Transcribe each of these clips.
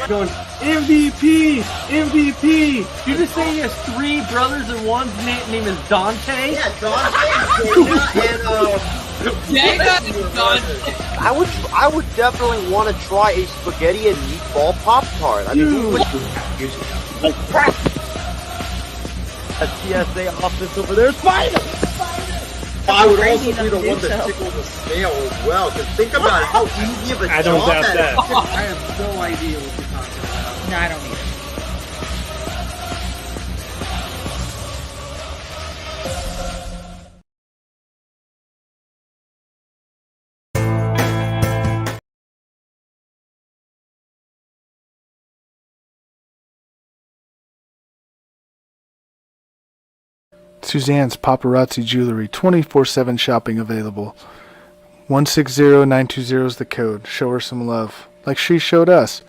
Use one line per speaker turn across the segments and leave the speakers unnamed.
Going MVP, MVP. You just say he has three brothers and one's name is Dante?
Yeah, Dante, Dana, and
Dante. I would definitely want to try a spaghetti and meatball Pop-Tart. I mean, who would a TSA office over there, Spider!
I would also be the one that tickles the snail as well. Because think about it, how easy of a job that is.
I have no idea what you're talking about.
No, I don't either.
Suzanne's Paparazzi Jewelry, 24/7 shopping available. 160920 is the code. Show her some love, like she showed us.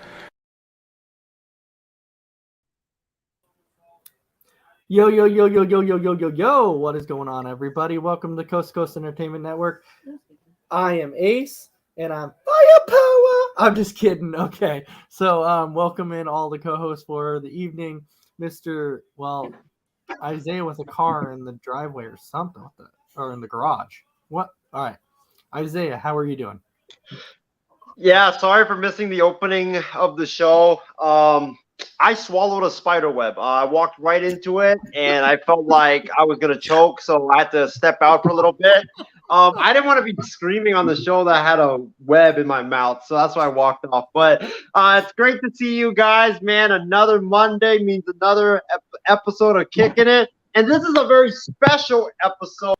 Yo, yo, yo, yo, yo, yo, yo, yo, yo. What is going on, everybody? Welcome to Coast to Coast Entertainment Network. I am Ace, and I'm Firepower. I'm just kidding. Okay. So, welcome in all the co-hosts for the evening. Isaiah with a car in the driveway or something with that, or in the garage. What? All right. Isaiah, how are you doing?
Yeah, sorry for missing the opening of the show. I swallowed a spider web. I walked right into it, and I felt like I was going to choke, so I had to step out for a little bit. I didn't want to be screaming on the show that I had a web in my mouth, so that's why I walked off. But it's great to see you guys, man. Another Monday means another episode of Kickin' It, and this is a very special episode.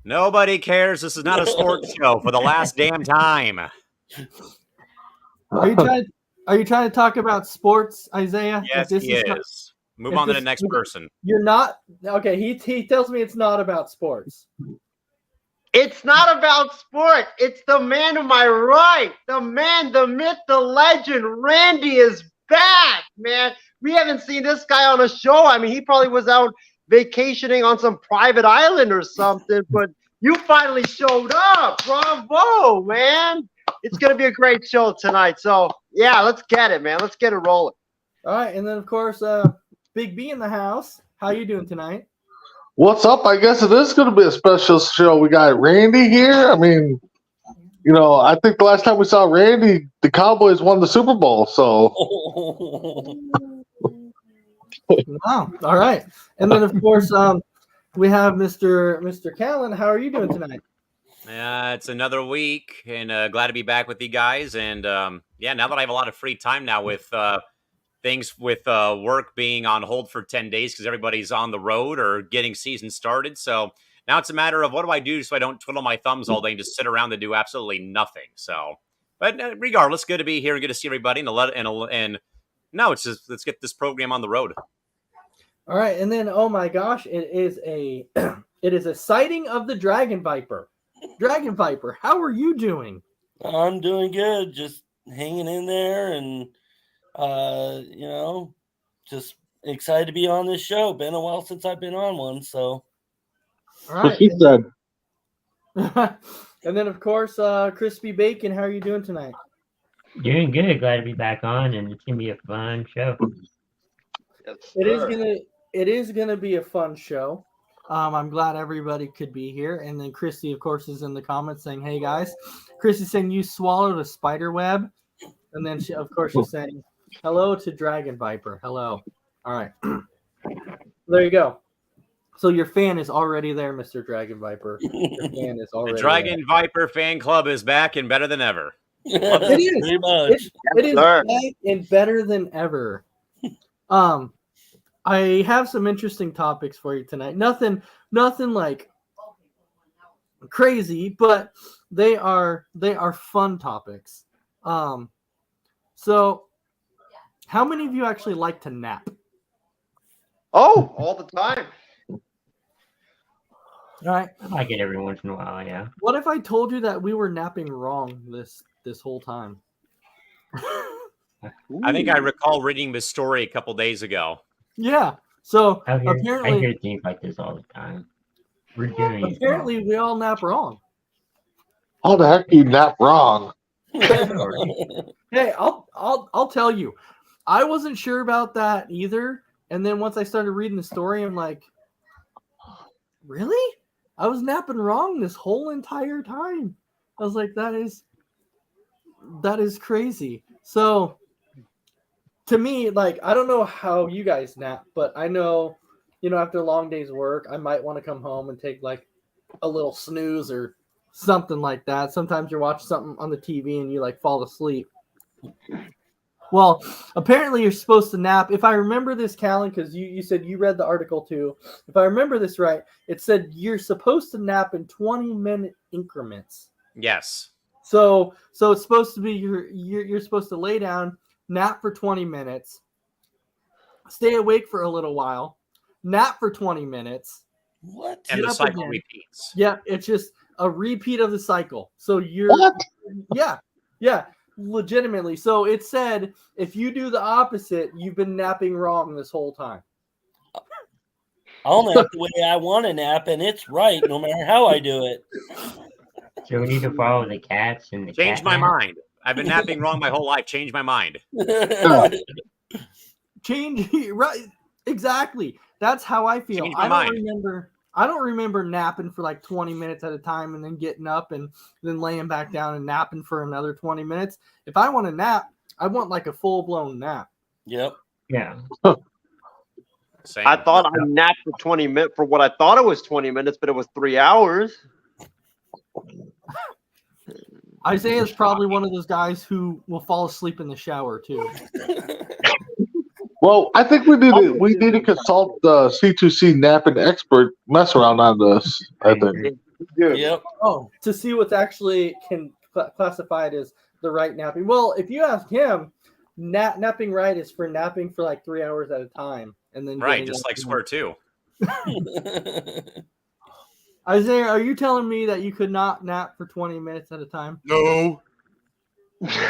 Nobody cares. This is not a sports show for the last damn time.
Are you trying to talk about sports, Isaiah?
Yes, he is. Move on to the next person.
You're not okay. He tells me it's not about sports.
It's not about sport. It's the man to my right. The man, the myth, the legend. Randy is back, man. We haven't seen this guy on a show. I mean, he probably was out vacationing on some private island or something, but you finally showed up. Bravo, man. It's going to be a great show tonight. So, yeah, let's get it, man. Let's get it rolling.
All right, and then, of course, Big B in the house. How you doing tonight?
What's up? I guess it is going to be a special show. We got Randy here. I mean, you know, I think the last time we saw Randy, the Cowboys won the Super Bowl. So,
wow. All right, and then of course we have Mr. Callan. How are you doing tonight?
It's another week, and glad to be back with you guys. And yeah, now that I have a lot of free time now with things with work being on hold for 10 days because everybody's on the road or getting season started. So now it's a matter of what do I do so I don't twiddle my thumbs all day and just sit around and do absolutely nothing. So, but regardless, good to be here and good to see everybody. And no, it's just let's get this program on the road.
All right, and then oh my gosh, it is a sighting of the Dragon Viper. Dragon Viper, how are you doing?
I'm doing good, just hanging in there, and you know, just excited to be on this show. Been a while since I've been on one, so.
All right.
he said.
And then of course, Crispy Bacon, how are you doing tonight?
Doing good. Glad to be back on, and it's gonna be a fun show.
Yes,
It is gonna be a fun show. I'm glad everybody could be here. And then Christy, of course, is in the comments saying, "Hey guys," Christy's saying you swallowed a spider web, and then she's saying, "Hello to Dragon Viper." Hello. All right. There you go. So your fan is already there, Mr. Dragon Viper. Your fan is already
The Dragon Viper fan club is back and better than ever.
It is.
Pretty much.
It is back and better than ever. I have some interesting topics for you tonight. Nothing like crazy, but they are fun topics. So how many of you actually like to nap?
Oh, all the time.
All right.
I like it every once in a while, yeah.
What if I told you that we were napping wrong this whole time?
I think I recall reading this story a couple days ago.
Yeah. So
I
apparently,
hear things like this all the time. We're doing it.
Apparently, we all nap wrong.
How the heck do you nap wrong?
Hey, I'll tell you. I wasn't sure about that either. And then once I started reading the story, I'm like, really? I was napping wrong this whole entire time. I was like, that is crazy. So to me, like, I don't know how you guys nap, but I know, after a long day's work, I might want to come home and take like a little snooze or something like that. Sometimes you're watching something on the TV and you like fall asleep. Well, apparently you're supposed to nap. If I remember this, Callan, because you said you read the article too. If I remember this right, it said you're supposed to nap in 20-minute increments.
Yes.
So it's supposed to be you're supposed to lay down, nap for 20 minutes, stay awake for a little while, nap for 20 minutes.
What?
And the cycle repeats.
Yeah, it's just a repeat of the cycle. So you're
What?
Yeah. Legitimately. So it said if you do the opposite, you've been napping wrong this whole time.
I'll nap the way I want to nap, and it's right no matter how I do it.
So we need to follow the cats and the
Change
cat
my
nap?
mind. I've been napping wrong my whole life. Change my mind.
Change right. Exactly. That's how I feel.
Change my mind.
I don't remember napping for like 20 minutes at a time and then getting up and then laying back down and napping for another 20 minutes. If I want to nap, I want like a full-blown nap.
Yep.
Yeah.
Same.
I thought I napped for 20 minutes for what I thought it was 20 minutes, but it was 3 hours.
Isaiah is probably one of those guys who will fall asleep in the shower too.
Well, I think we need to consult the C2C napping expert mess around on this. I think.
Yep.
Oh, to see what's actually classified as the right napping. Well, if you ask him, napping right is for napping for like 3 hours at a time, and then
Right, just like Square 2.
Isaiah, are you telling me that you could not nap for 20 minutes at a time?
No.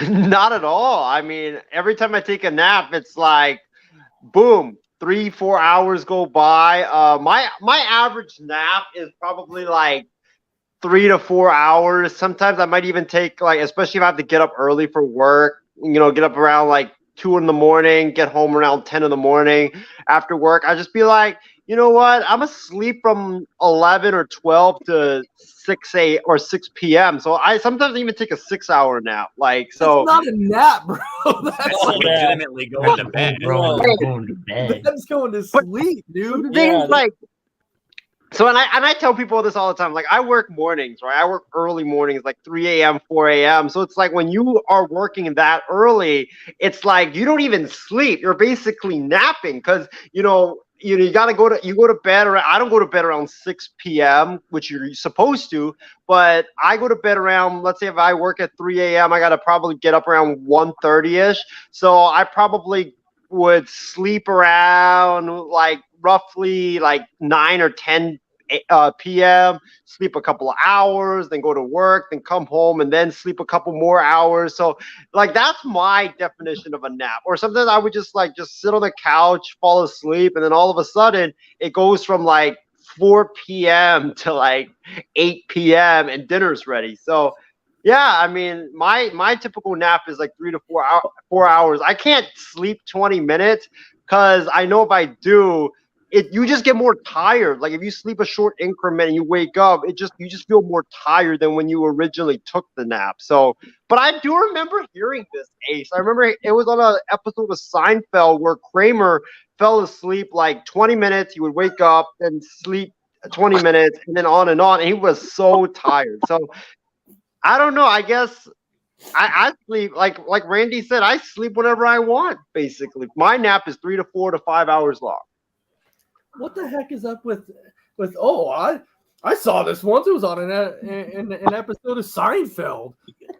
Not at all. I mean, every time I take a nap, it's like, boom, 3-4 hours go by. My average nap is probably like 3 to 4 hours. Sometimes I might even take like, especially if I have to get up early for work, get up around like 2 in the morning, get home around 10 in the morning after work. I just be like, you know what? I'm asleep from 11 or 12 to 6 p.m. So I sometimes even take a 6-hour nap. Like, so
that's not a nap, bro.
That's legitimately going to bed.
Going to bed.
That's going to sleep, dude.
things like, so and I tell people this all the time. Like, I work mornings, right? I work early mornings, like 3 a.m., 4 a.m. So it's like when you are working that early, it's like you don't even sleep. You're basically napping because you go to bed around. I don't go to bed around 6 p.m., which you're supposed to, but I go to bed around, let's say if I work at 3 a.m., I got to probably get up around 1:30ish. So I probably would sleep around like roughly like 9 or 10 p.m., sleep a couple of hours, then go to work, then come home and then sleep a couple more hours. So like that's my definition of a nap. Or sometimes I would just sit on the couch, fall asleep, and then all of a sudden it goes from like 4 p.m. to like 8 p.m. and dinner's ready. So yeah, I mean, my typical nap is like 3 to 4 hours. I can't sleep 20 minutes because I know if I do, you just get more tired. Like if you sleep a short increment and you wake up, you just feel more tired than when you originally took the nap. So, but I do remember hearing this, Ace. I remember it was on an episode of Seinfeld where Kramer fell asleep like 20 minutes. He would wake up and sleep 20 minutes and then on. And he was so tired. So I don't know. I guess I sleep like Randy said. I sleep whenever I want. Basically, my nap is 3 to 4 to 5 hours long.
What the heck is up with? I saw this once. It was on an episode of Seinfeld.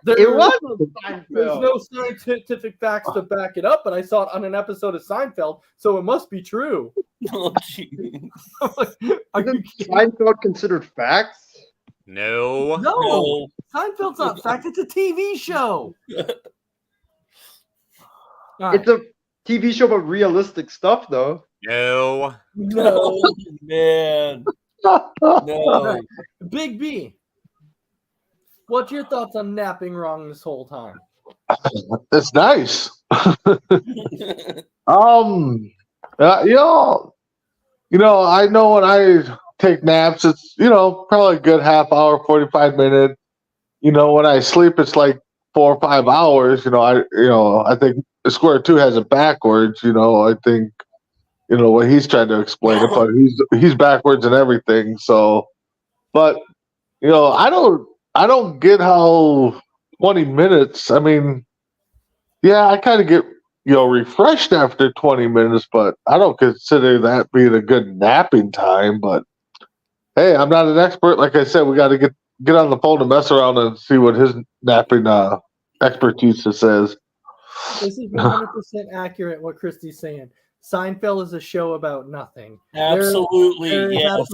It was Seinfeld.
There's no scientific facts to back it up, but I saw it on an episode of Seinfeld, so it must be true.
Oh, geez.
Are you kidding?
Seinfeld considered facts?
No.
No, Seinfeld's not fact. It's a TV show. All right.
It's a TV show about realistic stuff, though.
No.
No, man. No.
Big B, what's your thoughts on napping wrong this whole time?
It's nice. I know when I take naps, it's probably a good half hour, 45 minutes. When I sleep, it's like 4 or 5 hours. I think Square Two has it backwards. I think what he's trying to explain it, but he's backwards and everything. So, but I don't get how 20 minutes. I mean, yeah, I kind of get refreshed after 20 minutes, but I don't consider that being a good napping time. But hey, I'm not an expert. Like I said, we got to get on the phone and mess around and see what his napping expertise says.
This is 100% accurate what Christy's saying. Seinfeld is a show about nothing.
Absolutely, yes.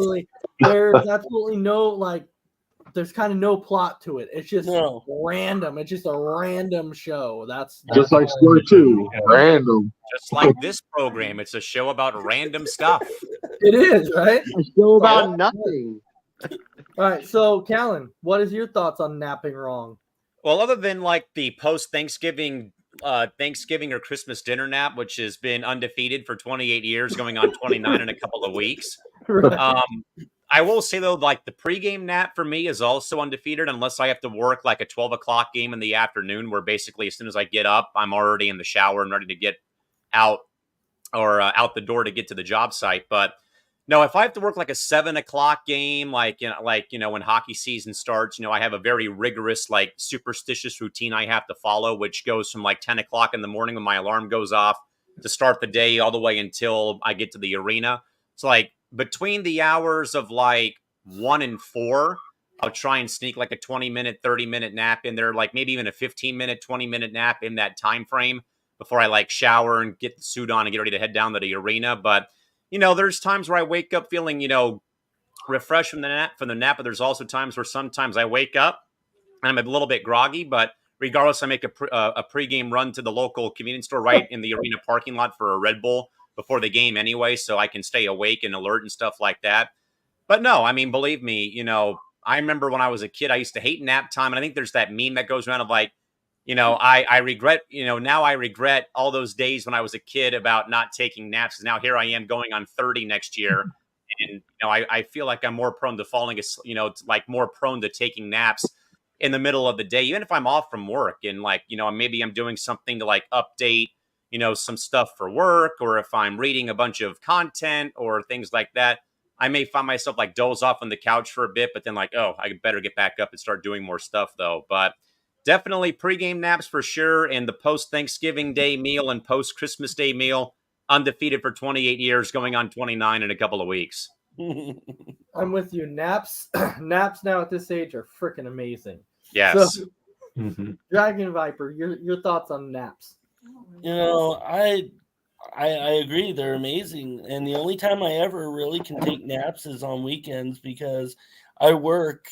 There's absolutely no there's kind of no plot to it. It's just random. It's just a random show. That's
just like Square Two, random.
Just like this program, it's a show about random stuff.
It is, right?
A show about nothing.
All right, so Callan, what is your thoughts on napping wrong?
Well, other than like the post-Thanksgiving Thanksgiving or Christmas dinner nap, which has been undefeated for 28 years, going on 29 in a couple of weeks.
Right.
I will say, though, like the pregame nap for me is also undefeated unless I have to work like a 12 o'clock game in the afternoon where basically as soon as I get up, I'm already in the shower and ready to get out or out the door to get to the job site. But no, if I have to work like a 7 o'clock game, like when hockey season starts, I have a very rigorous, like superstitious routine I have to follow, which goes from like 10 o'clock in the morning when my alarm goes off to start the day all the way until I get to the arena. It's like between the hours of like 1 and 4, I'll try and sneak like a 20-minute, 30-minute nap in there, like maybe even a 15-minute, 20-minute nap in that time frame before I like shower and get the suit on and get ready to head down to the arena. But there's times where I wake up feeling, refreshed from the nap, but there's also times where sometimes I wake up and I'm a little bit groggy, but regardless, I make a pregame run to the local convenience store right in the arena parking lot for a Red Bull before the game anyway, so I can stay awake and alert and stuff like that. But no, I mean, believe me, I remember when I was a kid, I used to hate nap time, and I think there's that meme that goes around of like, I regret, now I regret all those days when I was a kid about not taking naps. Because now here I am going on 30 next year. And, I feel like I'm more prone to falling, like more prone to taking naps in the middle of the day, even if I'm off from work and like, maybe I'm doing something to like update, some stuff for work, or if I'm reading a bunch of content or things like that, I may find myself like doze off on the couch for a bit, but then like, oh, I better get back up and start doing more stuff though. But definitely pregame naps for sure. And the post-Thanksgiving Day meal and post-Christmas Day meal, undefeated for 28 years, going on 29 in a couple of weeks.
I'm with you. Naps now at this age are freaking amazing.
Yes.
So, Dragon Viper, your thoughts on naps?
I agree. They're amazing. And the only time I ever really can take naps is on weekends because I work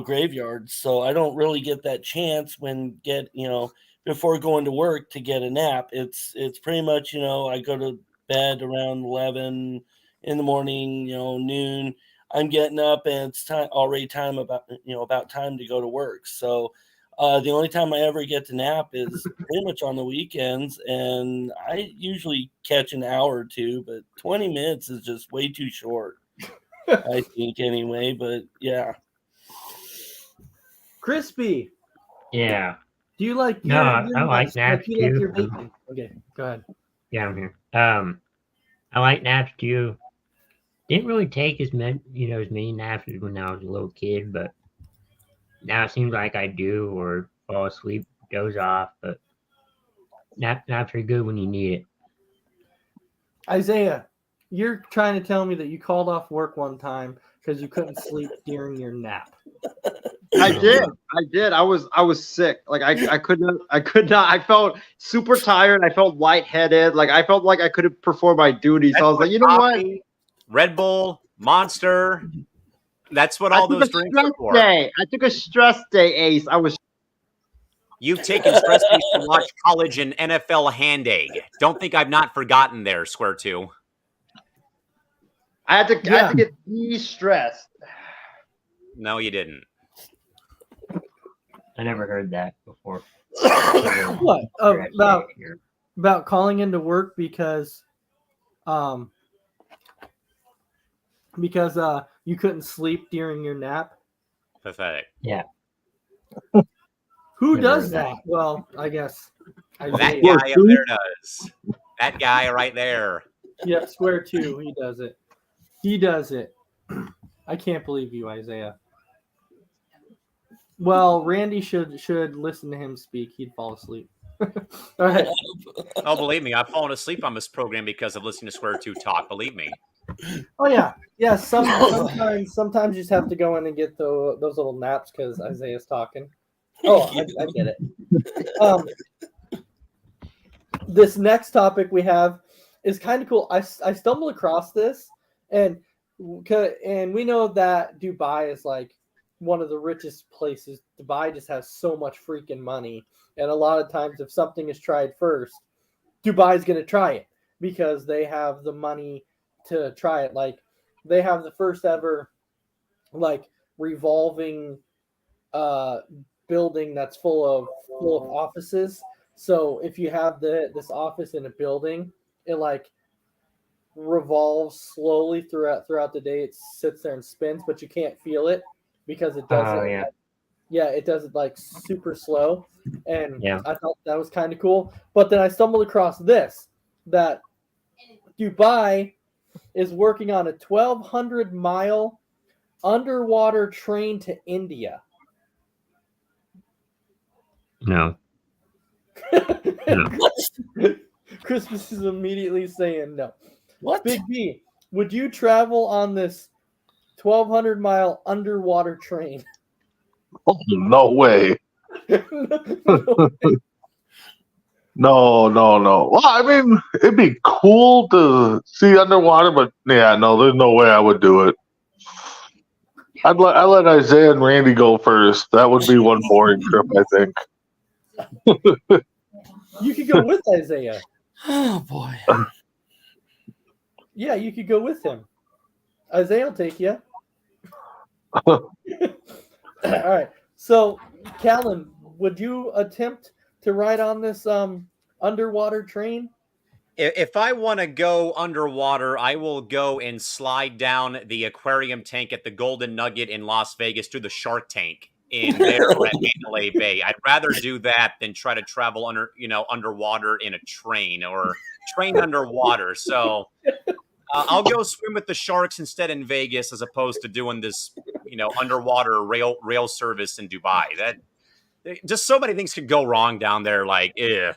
graveyards, so I don't really get that chance before going to work to get a nap. It's pretty much I go to bed around 11 in the morning, noon. I'm getting up and it's already time about time to go to work. So the only time I ever get to nap is pretty much on the weekends, and I usually catch an hour or two, but 20 minutes is just way too short, I think anyway. But yeah.
Crispy. Yeah.
Do you like
I like naps
do you like
too.
your bacon? Okay, go ahead.
Yeah, I'm here. I like naps too. Didn't really take as many naps as when I was a little kid, but now it seems like I do, or fall asleep, doze off. But naps are good when you need it.
Isaiah, you're trying to tell me that you called off work one time because you couldn't sleep during your nap.
I did. I was sick. Like I could not. I felt super tired. I felt lightheaded. Like I felt like I couldn't perform my duties. So I was like, you know what?
Red Bull, Monster. That's what all those drinks are for.
I took a stress day, Ace.
You've taken stress days to watch college and NFL hand egg. Don't think I've not forgotten there, Square Two.
I had to get de-stressed.
No, you didn't.
I never heard that before.
What
Scratch
about
that here.
about calling into work because you couldn't sleep during your nap?
Pathetic.
Yeah.
Who
Never
does
heard
that? Well, I guess
That
Isaiah.
guy up there does. That guy right there.
Yep, square two. He does it. He does it. I can't believe you, Isaiah. Well, Randy should listen to him speak. He'd fall asleep. All right.
Oh, believe me, I've fallen asleep on this program because of listening to Square 2 talk. Believe me.
Oh yeah, yeah. Sometimes you just have to go in and get those little naps because Isaiah's talking. Oh, I get it. This next topic we have is kind of cool. I stumbled across this, and we know that Dubai is like one of the richest places. Dubai just has so much freaking money, and a lot of times if something is tried first, Dubai's going to try it because they have the money to try it. Like they have the first ever like revolving building that's full of offices. So if you have this office in a building, it like revolves slowly throughout the day. It sits there and spins, but you can't feel it because it does
Oh,
it.
yeah.
Yeah, it does it like super slow. And
Yeah.
I thought that was kind of cool. But then I stumbled across this, that Dubai is working on a 1,200-mile underwater train to India.
No. No.
Christmas is immediately saying no.
What?
Big B, would you travel on this 1,200-mile underwater train?
Oh, no way. No. Well, I mean, it'd be cool to see underwater, but yeah, no, there's no way I would do it. I'd let Isaiah and Randy go first. That would be one boring trip, I think.
You could go with Isaiah.
Oh boy.
Yeah, you could go with him. Isaiah will take you. All right. So, Callan, would you attempt to ride on this underwater train?
If I want to go underwater, I will go and slide down the aquarium tank at the Golden Nugget in Las Vegas to the Shark Tank in there at Mandalay Bay. I'd rather do that than try to travel underwater in a train or train underwater. So I'll go swim with the sharks instead in Vegas as opposed to doing this, underwater rail service in Dubai. That just so many things could go wrong down there. Like,
Yeah,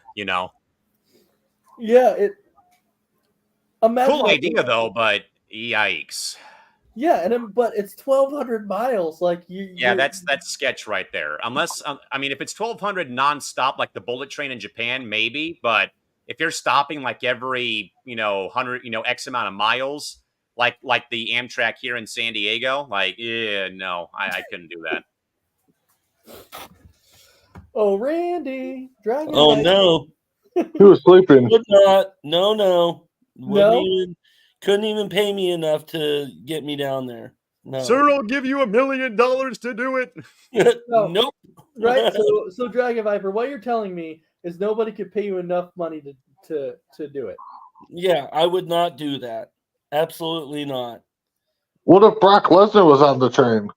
it. Imagine
cool idea though, but yikes.
Yeah, but it's 1,200 miles. Like
Yeah, that's sketch right there. Unless if it's 1,200 nonstop, like the bullet train in Japan, maybe. But if you're stopping like every 100 X amount of miles, like the Amtrak here in San Diego, like no, I couldn't do that.
Oh, Randy, Dragon.
Oh
Knight.
no,
He was sleeping.
would not. No.
No?
Couldn't even pay me enough to get me down there. No.
Sir, I'll give you $1 million to do it.
No.
Nope.
Right. So Dragon Viper, what you're telling me is nobody could pay you enough money to do it.
Yeah, I would not do that. Absolutely not.
What if Brock Lesnar was on the train?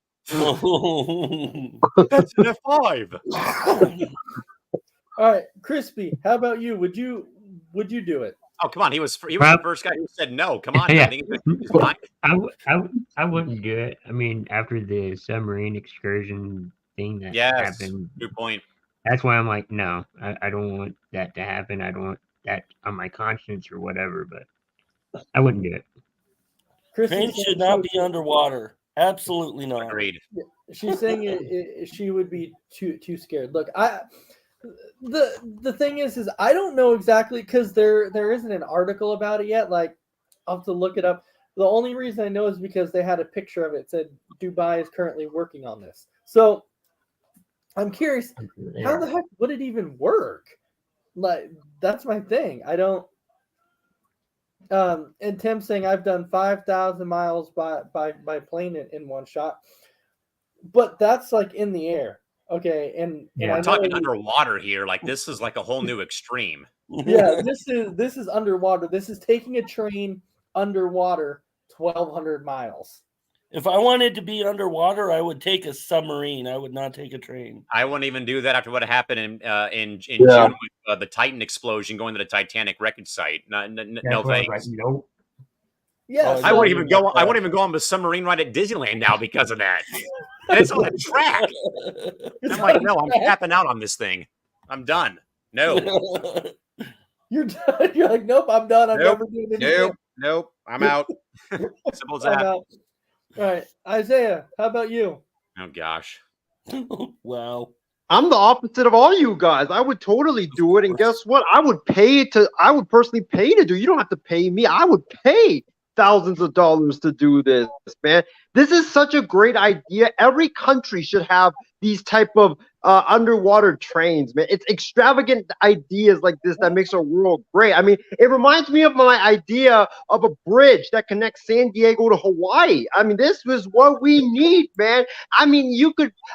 That's an F5.
All right, Crispy, how about you? Would you do it?
Oh, come on. He was the first guy who said no. Come on.
Yeah.
I think he's fine.
I wouldn't do it. I mean, after the submarine excursion thing that
Yes.
happened,
Good point.
that's why I'm like, no, I don't want that to happen. I don't want that on my conscience or whatever, but I wouldn't do it.
Trains should not be underwater. Absolutely not.
Agreed.
She's saying she would be too scared. Look, the thing is I don't know exactly because there isn't an article about it yet. Like I'll have to look it up. The only reason I know is because they had a picture of it. It said Dubai is currently working on this. So I'm curious, how the heck would it even work? Like that's my thing. I don't. And Tim saying I've done 5,000 miles by plane in one shot, but that's like in the air. Okay, and
Yeah.
I
We're
know
talking underwater here. Like this is like a whole new extreme.
yeah, this is underwater. This is taking a train underwater 1,200 miles.
If I wanted to be underwater, I would take a submarine. I would not take a train.
I wouldn't even do that after what happened in
Yeah.
June with the Titan explosion going to the Titanic wreckage site. No,
That's
no
why I was like,
thanks.
nope.
Yeah,
Oh,
I
so-
wouldn't even go. I wouldn't even go on the submarine ride at Disneyland now because of that. And it's on a track. I'm like, no, I'm tapping out on this thing. I'm done. No,
You're done. You're like, nope, I'm done. I'm
Nope.
never doing this again.
nope. I'm out. Simple as
I'm
that.
out. All right, Isaiah, how about you?
Oh gosh.
Wow.
I'm the opposite of all you guys. I would totally do it, and guess what? I would personally pay to do. You don't have to pay me. I would pay thousands of dollars to do this, man. This is such a great idea. Every country should have these type of underwater trains, man. It's extravagant ideas like this that makes our world great. I mean, it reminds me of my idea of a bridge that connects San Diego to Hawaii. I mean, this was what we need, man. I mean,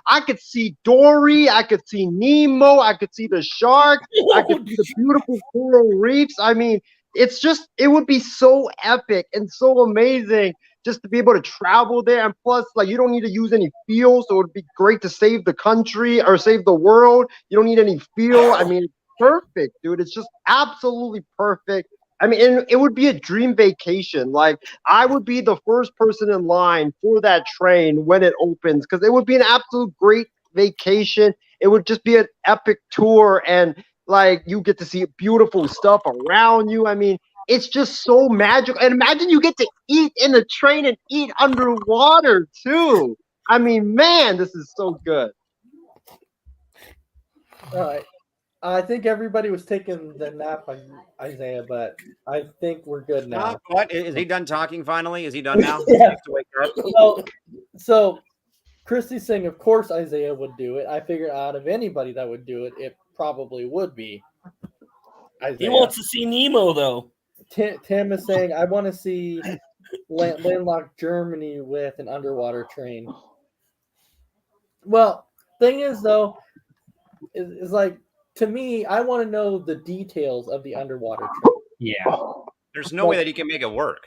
I could see Dory, I could see Nemo, I could see the sharks, I could see the beautiful coral reefs. I mean, it would be so epic and so amazing just to be able to travel there. And plus, like, you don't need to use any fuel, so it'd be great to save the country or save the world. You don't need any fuel. I mean, perfect, dude. It's just absolutely perfect. I mean, and it would be a dream vacation. Like, I would be the first person in line for that train when it opens because it would be an absolute great vacation. It would just be an epic tour, and like you get to see beautiful stuff around you. I mean, it's just so magical. And imagine you get to eat in the train and eat underwater too. I mean, man, this is so good.
All right. I think everybody was taking the nap on Isaiah, but I think we're good now.
What is he done talking? Finally, is he done now?
Yeah.
To wake up?
So Christy's saying, of course Isaiah would do it. I figured out of anybody that would do it, it probably would be Isaiah.
He wants to see Nemo, though.
Tim is saying, I want to see landlocked Germany with an underwater train. Well, thing is, though, is like, to me, I want to know the details of the underwater train.
Yeah.
There's no way that he can make it work.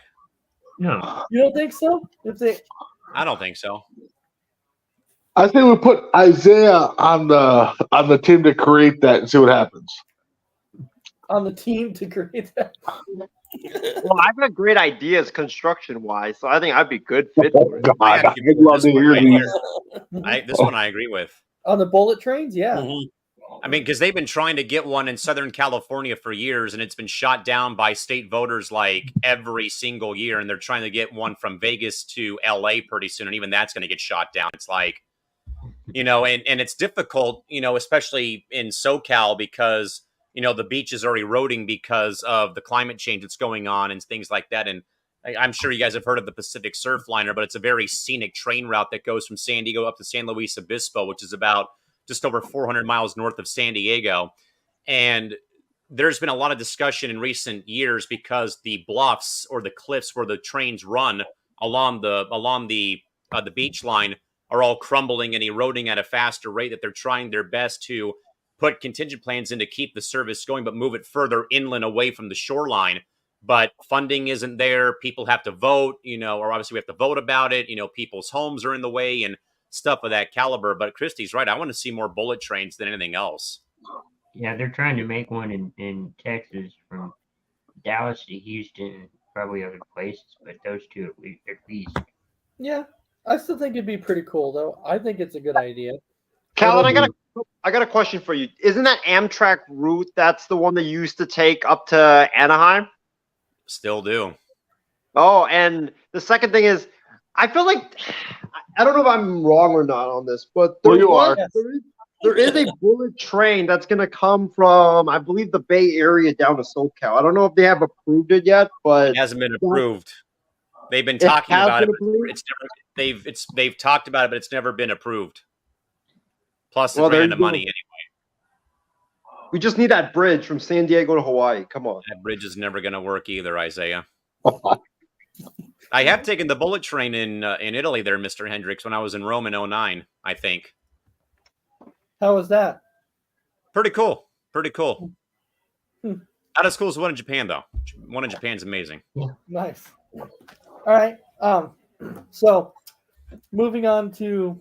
No.
You don't think so?
I don't think so.
I think we put Isaiah on the team to create that and see what happens.
On the team to create that.
Well, I've got great ideas construction wise, so I think I'd be good fit for it.
God,
I
I'd
actually
love to
this one
hear
right
these.
here. This one I agree with.
On the bullet trains, yeah.
Mhm.
I mean, because they've been trying to get one in Southern California for years, and it's been shot down by state voters like every single year. And they're trying to get one from Vegas to LA pretty soon, and even that's going to get shot down. It's like, and it's difficult, especially in SoCal because, the beaches are eroding because of the climate change that's going on and things like that. And I'm sure you guys have heard of the Pacific Surfliner, but it's a very scenic train route that goes from San Diego up to San Luis Obispo, which is about just over 400 miles north of San Diego. And there's been a lot of discussion in recent years because the bluffs or the cliffs where the trains run along the beach line are all crumbling and eroding at a faster rate, that they're trying their best to put contingent plans in to keep the service going, but move it further inland away from the shoreline. But funding isn't there. People have to vote, or obviously we have to vote about it. People's homes are in the way and stuff of that caliber. But Christy's right. I want to see more bullet trains than anything else.
Yeah, they're trying to make one in Texas from Dallas to Houston, probably other places, but those two at least.
Yeah. I still think it'd be pretty cool, though. I think it's a good idea.
Calvin, I got a question for you. Isn't that Amtrak route that's the one that you used to take up to Anaheim?
Still do.
Oh, and the second thing is, I feel like I don't know if I'm wrong or not on this, but there is a bullet train that's going to come from, I believe, the Bay Area down to SoCal. I don't know if they have approved it yet, but
it hasn't been approved. They've been talking about it. They've talked about it, but it's never been approved. Plus, it's ran into money anyway.
We just need that bridge from San Diego to Hawaii. Come on.
That bridge is never going to work either, Isaiah. I have taken the bullet train in Italy there, Mr. Hendricks, when I was in Rome in 09, I think.
How was that?
Pretty cool. Pretty cool.
Hmm.
Not as cool as one in Japan, though. One in Japan's amazing.
Nice. All right. So moving on to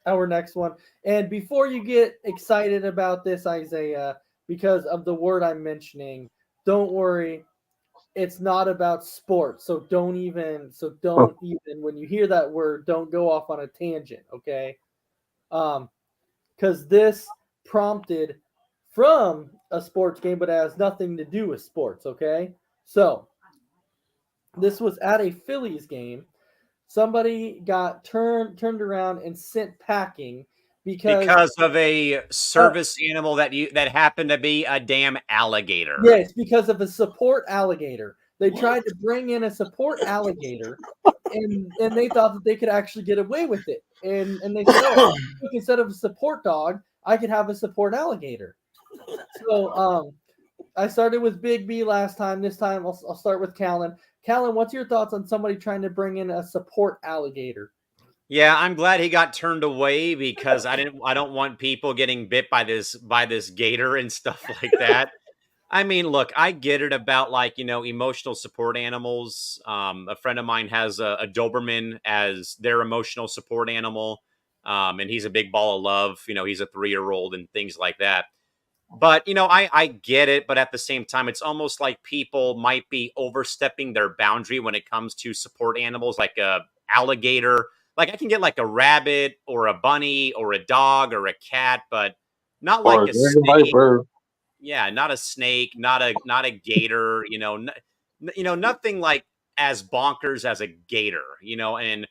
our next one. And before you get excited about this, Isaiah, because of the word I'm mentioning, don't worry. It's not about sports. So don't even when you hear that word, don't go off on a tangent, okay? Because this prompted from a sports game, but it has nothing to do with sports, okay? So this was at a Phillies game. Somebody got turned around and sent packing because
of a service animal that happened to be a damn alligator.
Yes, because of a support alligator. They tried to bring in a support alligator, and they thought that they could actually get away with it. And they said, oh, instead of a support dog, I could have a support alligator. So I started with Big B last time. This time I'll start with Callan. Callan, what's your thoughts on somebody trying to bring in a support alligator?
Yeah, I'm glad he got turned away because I don't want people getting bit by this gator and stuff like that. I mean, look, I get it about emotional support animals. A friend of mine has a Doberman as their emotional support animal. And he's a big ball of love. He's a 3-year-old and things like that. But, I get it. But at the same time, it's almost like people might be overstepping their boundary when it comes to support animals like a alligator. Like I can get like a rabbit or a bunny or a dog or a cat, but not like a snake. Yeah, not a snake, not a gator, nothing like as bonkers as a gator, and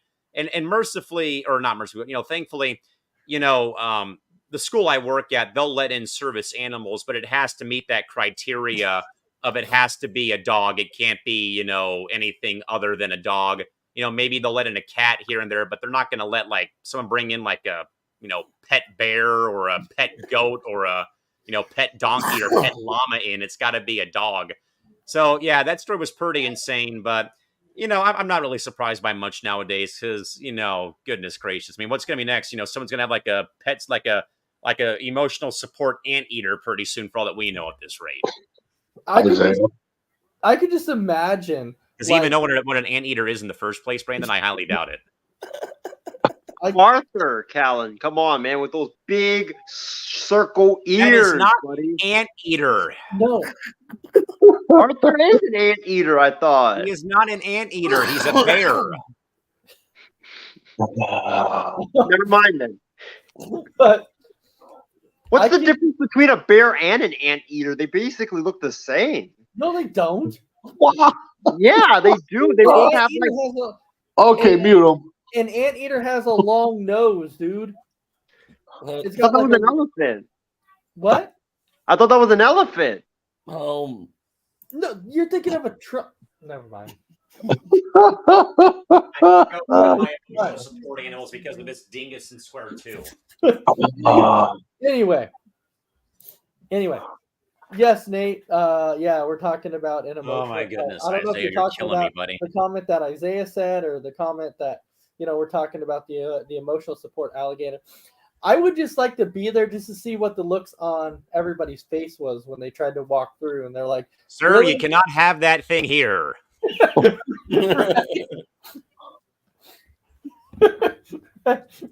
mercifully or not mercifully, thankfully, the school I work at, they'll let in service animals, but it has to meet that criteria of it has to be a dog. It can't be, anything other than a dog. Maybe they'll let in a cat here and there, but they're not going to let like someone bring in like a, pet bear or a pet goat or a, pet donkey or pet llama in. It's got to be a dog. So yeah, that story was pretty insane, but I'm not really surprised by much nowadays because, goodness gracious. I mean, what's going to be next? Someone's going to have like a pets, like a emotional support anteater pretty soon for all that we know at this rate.
I could just imagine.
Does he even know what an anteater is in the first place, Brandon? I highly doubt it.
Arthur, Callan, come on, man, with those big circle ears.
That is not
buddy.
Anteater.
No.
Arthur is an anteater, I thought.
He is not an anteater. He's a bear.
Never mind then.
But
what's the difference between a bear and an anteater? They basically look the same.
No, they don't.
Yeah, they do. They both have
Okay, mute them.
An anteater has a long nose, dude.
I thought that was an elephant.
What?
I thought that was an elephant.
No, you're thinking of a truck. Never mind.
Support animals because of this dingus and swear too.
Anyway. Yes, Nate. Yeah, we're talking about an emotional.
Oh my goodness,
I don't know if
Isaiah,
you're
you're killing me, buddy.
The comment that Isaiah said, or the comment that we're talking about the emotional support alligator. I would just like to be there just to see what the looks on everybody's face was when they tried to walk through, and they're like,
"Sir,
really?
You cannot have that thing here."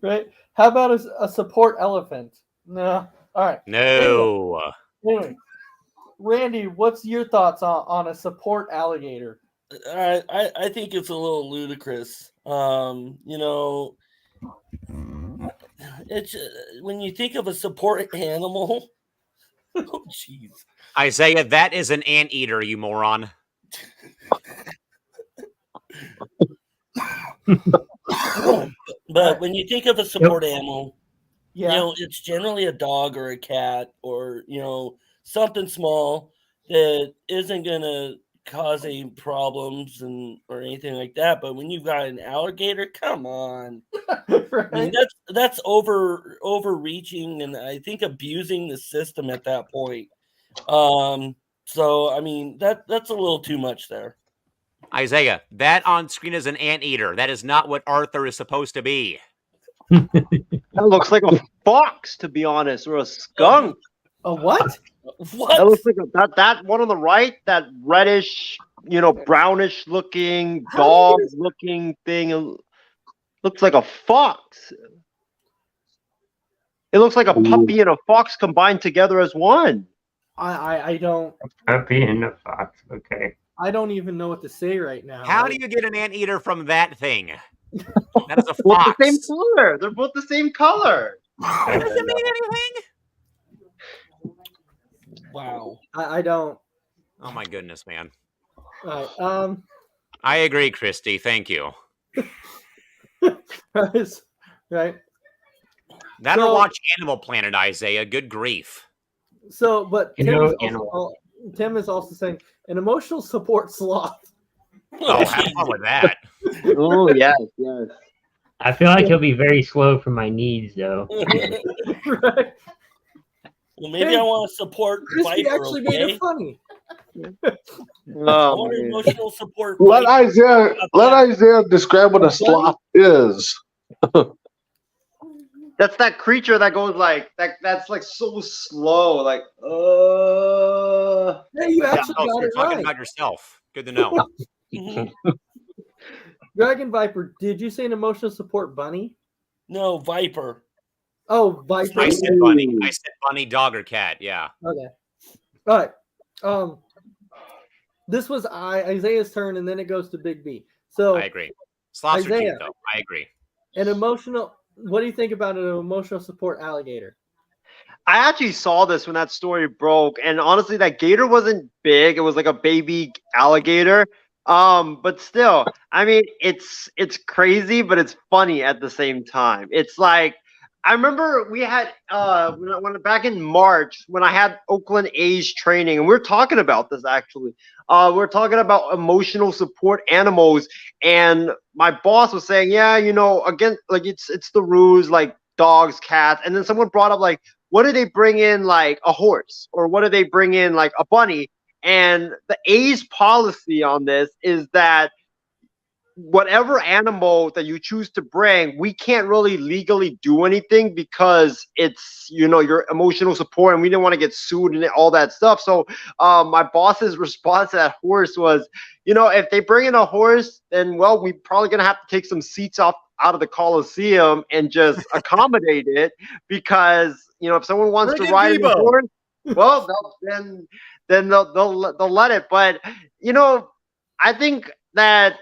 Right? How about a support elephant? No. All right.
No.
Anyway, Randy, what's your thoughts on a support alligator?
All right, I think it's a little ludicrous. It's when you think of a support animal. Oh, jeez.
Isaiah, that is an anteater, you moron.
But when you think of a support animal,
Yeah.
it's generally a dog or a cat or something small that isn't gonna cause any problems or anything like that. But when you've got an alligator, come on.
Right?
I mean, that's overreaching and I think abusing the system at that point. So I mean that's a little too much there.
Isaiah, that on screen is an anteater. That is not what Arthur is supposed to be.
That looks like a fox, to be honest, or a skunk.
A what?
What?
That looks like that one on the right, that reddish, brownish looking dog looking thing. It looks like a fox. It looks like a puppy and a fox combined together as one.
I don't.
Puppy and a fox. Okay.
I don't even know what to say right now.
How do you get an anteater from that thing? That is a
Both
fox.
the same color. They're both the same color.
That doesn't mean anything.
Wow.
I don't.
Oh my goodness, man.
All right.
I agree, Christy. Thank you.
Right.
That'll
So-
watch Animal Planet, Isaiah. Good grief.
So, but
You
Tim
know,
is, Tim is also saying an emotional support sloth.
Oh, have fun with that.
Oh yes, yes.
I feel like he'll be very slow for my needs, though.
Right.
Well, maybe I want to support
Christy
Viper,
actually made
okay?
it funny.
I
Oh,
want
man.
emotional support.
Let
Viper.
Isaiah describe what a sloth is.
That's that creature that goes like that. That's like so slow. Like,
Hey, you actually
Oh, so
got
you're
it
talking
right.
about yourself. Good to know.
Mhm.
Dragon Viper, did you say an emotional support bunny?
No, Viper.
Oh, Viper.
I said bunny. I said bunny, dog, or cat. Yeah.
Okay. All right. This was Isaiah's turn, and then it goes to Big B. So,
I agree. Sloths are
Isaiah.
cute, though. I agree.
an emotional. What do you think about an emotional support alligator?
I actually saw this when that story broke, and honestly, that gator wasn't big. It was like a baby alligator. But still, I mean, it's crazy, but it's funny at the same time. It's like I remember we had when back in March when I had Oakland A's training, and we are talking about this actually. We're talking about emotional support animals, and my boss was saying, yeah, again, like it's the ruse, like dogs, cats, and then someone brought up like, what do they bring in like a horse, or what do they bring in like a bunny? And the A's policy on this is that whatever animal that you choose to bring, we can't really legally do anything because it's your emotional support, and we didn't want to get sued and all that stuff. So my boss's response to that horse was, if they bring in a horse, then well, we're probably gonna have to take some seats out of the Coliseum and just accommodate it, because if someone wants
Bring
to
in
ride a
Debo.
horse, well, then they'll let it. But I think that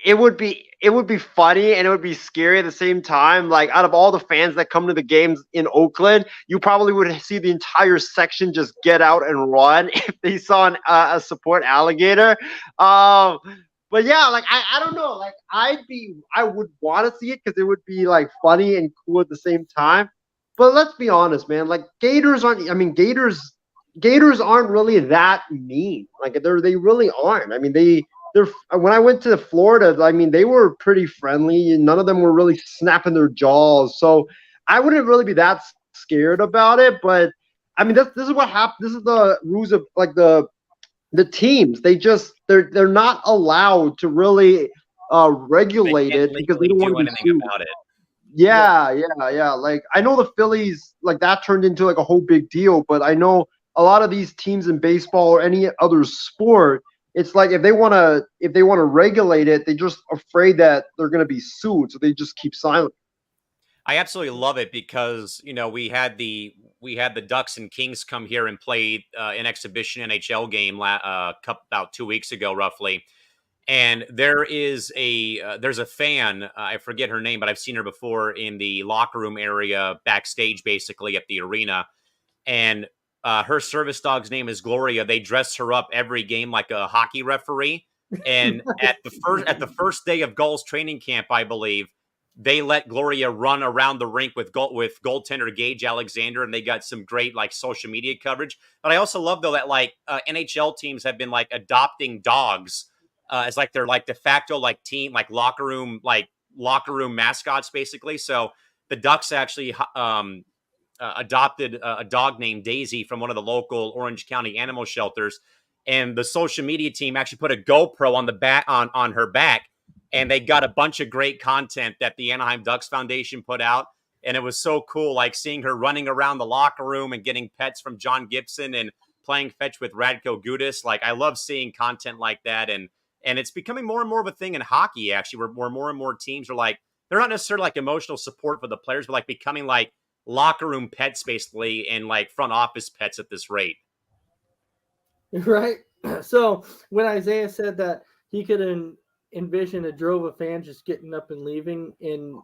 it would be funny, and it would be scary at the same time. Like, out of all the fans that come to the games in Oakland, you probably would see the entire section just get out and run if they saw a support alligator. But yeah, like I don't know, like I would want to see it because it would be like funny and cool at the same time. But let's be honest, man. Like gators aren't really that mean. Like they really aren't. I mean they're when I went to Florida, I mean they were pretty friendly, and none of them were really snapping their jaws. So I wouldn't really be that scared about it. But I mean this is what happened. This is the rules of like the teams. They're not allowed to really regulate
They
it
can't
because they
legally
don't
do
want to be
anything
sued.
about it.
Yeah. Like I know the Phillies, like that turned into like a whole big deal, but I know a lot of these teams in baseball or any other sport, it's like if they want to regulate it, they're just afraid that they're going to be sued, so they just keep silent.
I absolutely love it because we had the Ducks and Kings come here and play an exhibition NHL game about 2 weeks ago, roughly. And there's a fan, I forget her name, but I've seen her before in the locker room area backstage, basically at the arena. And her service dog's name is Gloria. They dress her up every game like a hockey referee. And at the first day of Gulls training camp, I believe, they let Gloria run around the rink with goaltender Gage Alexander, and they got some great like social media coverage. But I also love though that like NHL teams have been like adopting dogs as like their like de facto like team like locker room mascots basically. So the Ducks actually adopted a dog named Daisy from one of the local Orange County animal shelters. and the social media team actually put a GoPro on the back on her back, and they got a bunch of great content that the Anaheim Ducks Foundation put out. And it was so cool, like seeing her running around the locker room and getting pets from John Gibson and playing fetch with Radko Gudas. Like, I love seeing content like that. And it's becoming more and more of a thing in hockey, actually, where more and more teams are like, they're not necessarily like emotional support for the players, but like becoming like locker room pets, basically, and like front office pets at this rate.
Right. So when Isaiah said that he could envision a drove of fans just getting up and leaving in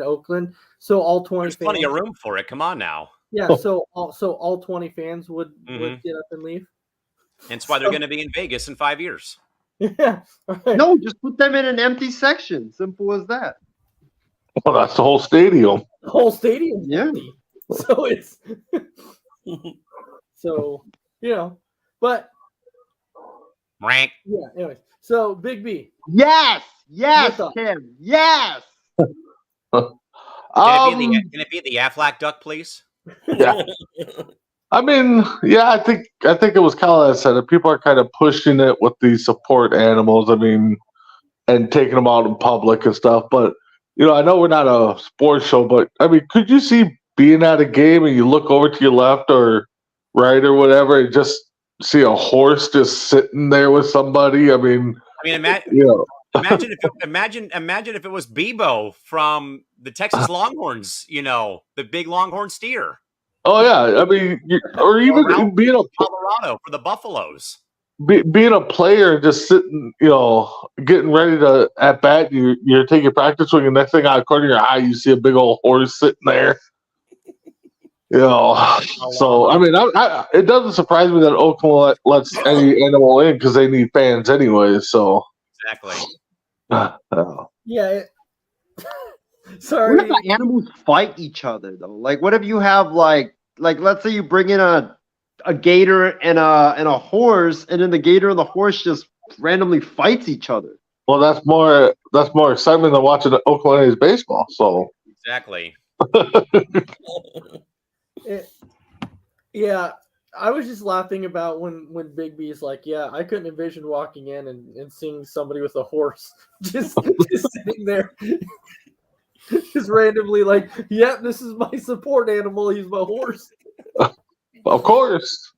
Oakland, so all 20
There's
fans,
plenty of room for it. Come on now.
Yeah, so all 20 fans would get up and leave.
That's why they're going to be in Vegas in 5 years.
Yeah. Right.
No, just put them in an empty section. Simple as that.
Well, that's the whole stadium.
The whole stadium.
Yeah.
So it's so but
Rank.
yeah. Anyways, so Big B.
Yes,
What's up?
Tim. Yes.
Can it be the Aflac duck, please?
Yeah. I mean, yeah, I think it was kind of like I said, that people are kind of pushing it with these support animals. I mean, and taking them out in public and stuff. But I know we're not a sports show, but I mean, could you see being at a game and you look over to your left or right or whatever, and just see a horse just sitting there with somebody? I mean, imagine if it was Bebo from the Texas Longhorns. The big Longhorn steer. Oh yeah, I mean, or even being a
Colorado for the Buffaloes.
Being a player, just sitting, getting ready to at bat, you're taking practice swing, and next thing out of the corner of your eye, you see a big old horse sitting there. So I mean, it doesn't surprise me that Oakland lets any animal in because they need fans anyway. So
exactly.
Yeah. Sorry.
What if the animals fight each other though? Like, what if you have like let's say you bring in a gator and a horse, and then the gator and the horse just randomly fights each other?
Well, that's more excitement than watching Oakland A's baseball. So
exactly.
Yeah, I was just laughing about when Big B's like, yeah, I couldn't envision walking in and seeing somebody with a horse just sitting there. Just randomly like, yep, this is my support animal. He's my horse.
Of course.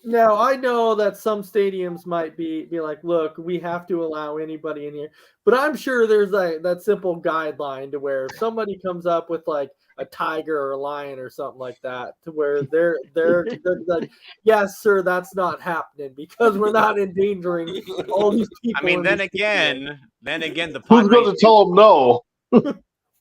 Now, I know that some stadiums might be like, look, we have to allow anybody in here. But I'm sure there's that simple guideline to where if somebody comes up with like a tiger or a lion or something like that, to where they're like, yes, sir, that's not happening because we're not endangering all these people.
I mean, then again, the Padres.
Who's going to tell them no?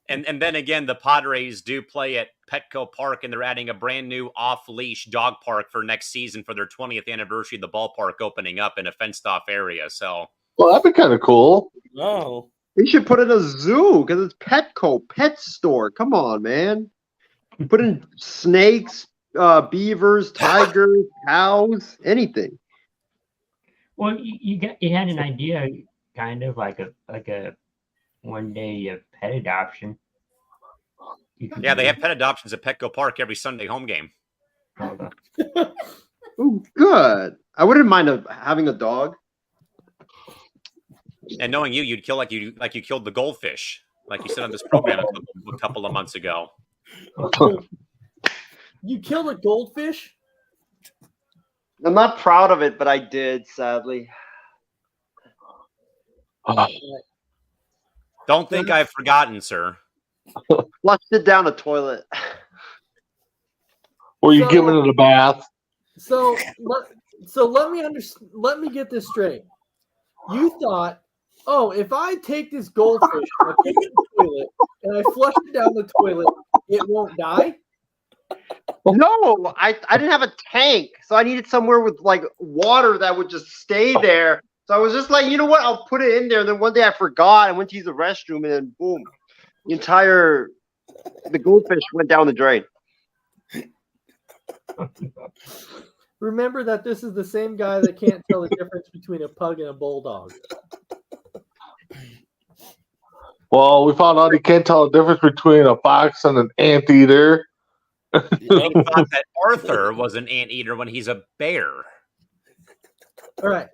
And then again, the Padres do play at Petco Park, and they're adding a brand new off-leash dog park for next season for their 20th anniversary of the ballpark opening up in a fenced-off area. So,
well, that'd be kind of cool.
Oh,
They should put in a zoo because it's Petco, pet store. Come on, man. Put in snakes, beavers, tigers, cows, anything.
Well, you had an idea, kind of like a one day pet adoption.
yeah, they have pet adoptions at Petco Park every Sunday home game.
Ooh, good. I wouldn't mind having a dog.
And knowing you'd kill like you killed the goldfish, like you said on this program a couple of months ago.
You killed a goldfish?
I'm not proud of it, but I did, sadly.
Don't think I've forgotten, sir.
Flushed it down the toilet.
Or you giving it a bath?
So let me get this straight. You thought, oh, if I take this goldfish, I put it in the toilet, and I flush it down the toilet, it won't die?
No, I didn't have a tank, so I needed somewhere with like water that would just stay there. So I was just like, you know what? I'll put it in there. And then one day I forgot. I went to use the restroom, and then boom, the goldfish went down the drain.
Remember that this is the same guy that can't tell the difference between a pug and a bulldog.
Well, we found out he can't tell the difference between a fox and an anteater.
He thought that Arthur was an anteater when he's a bear.
All right.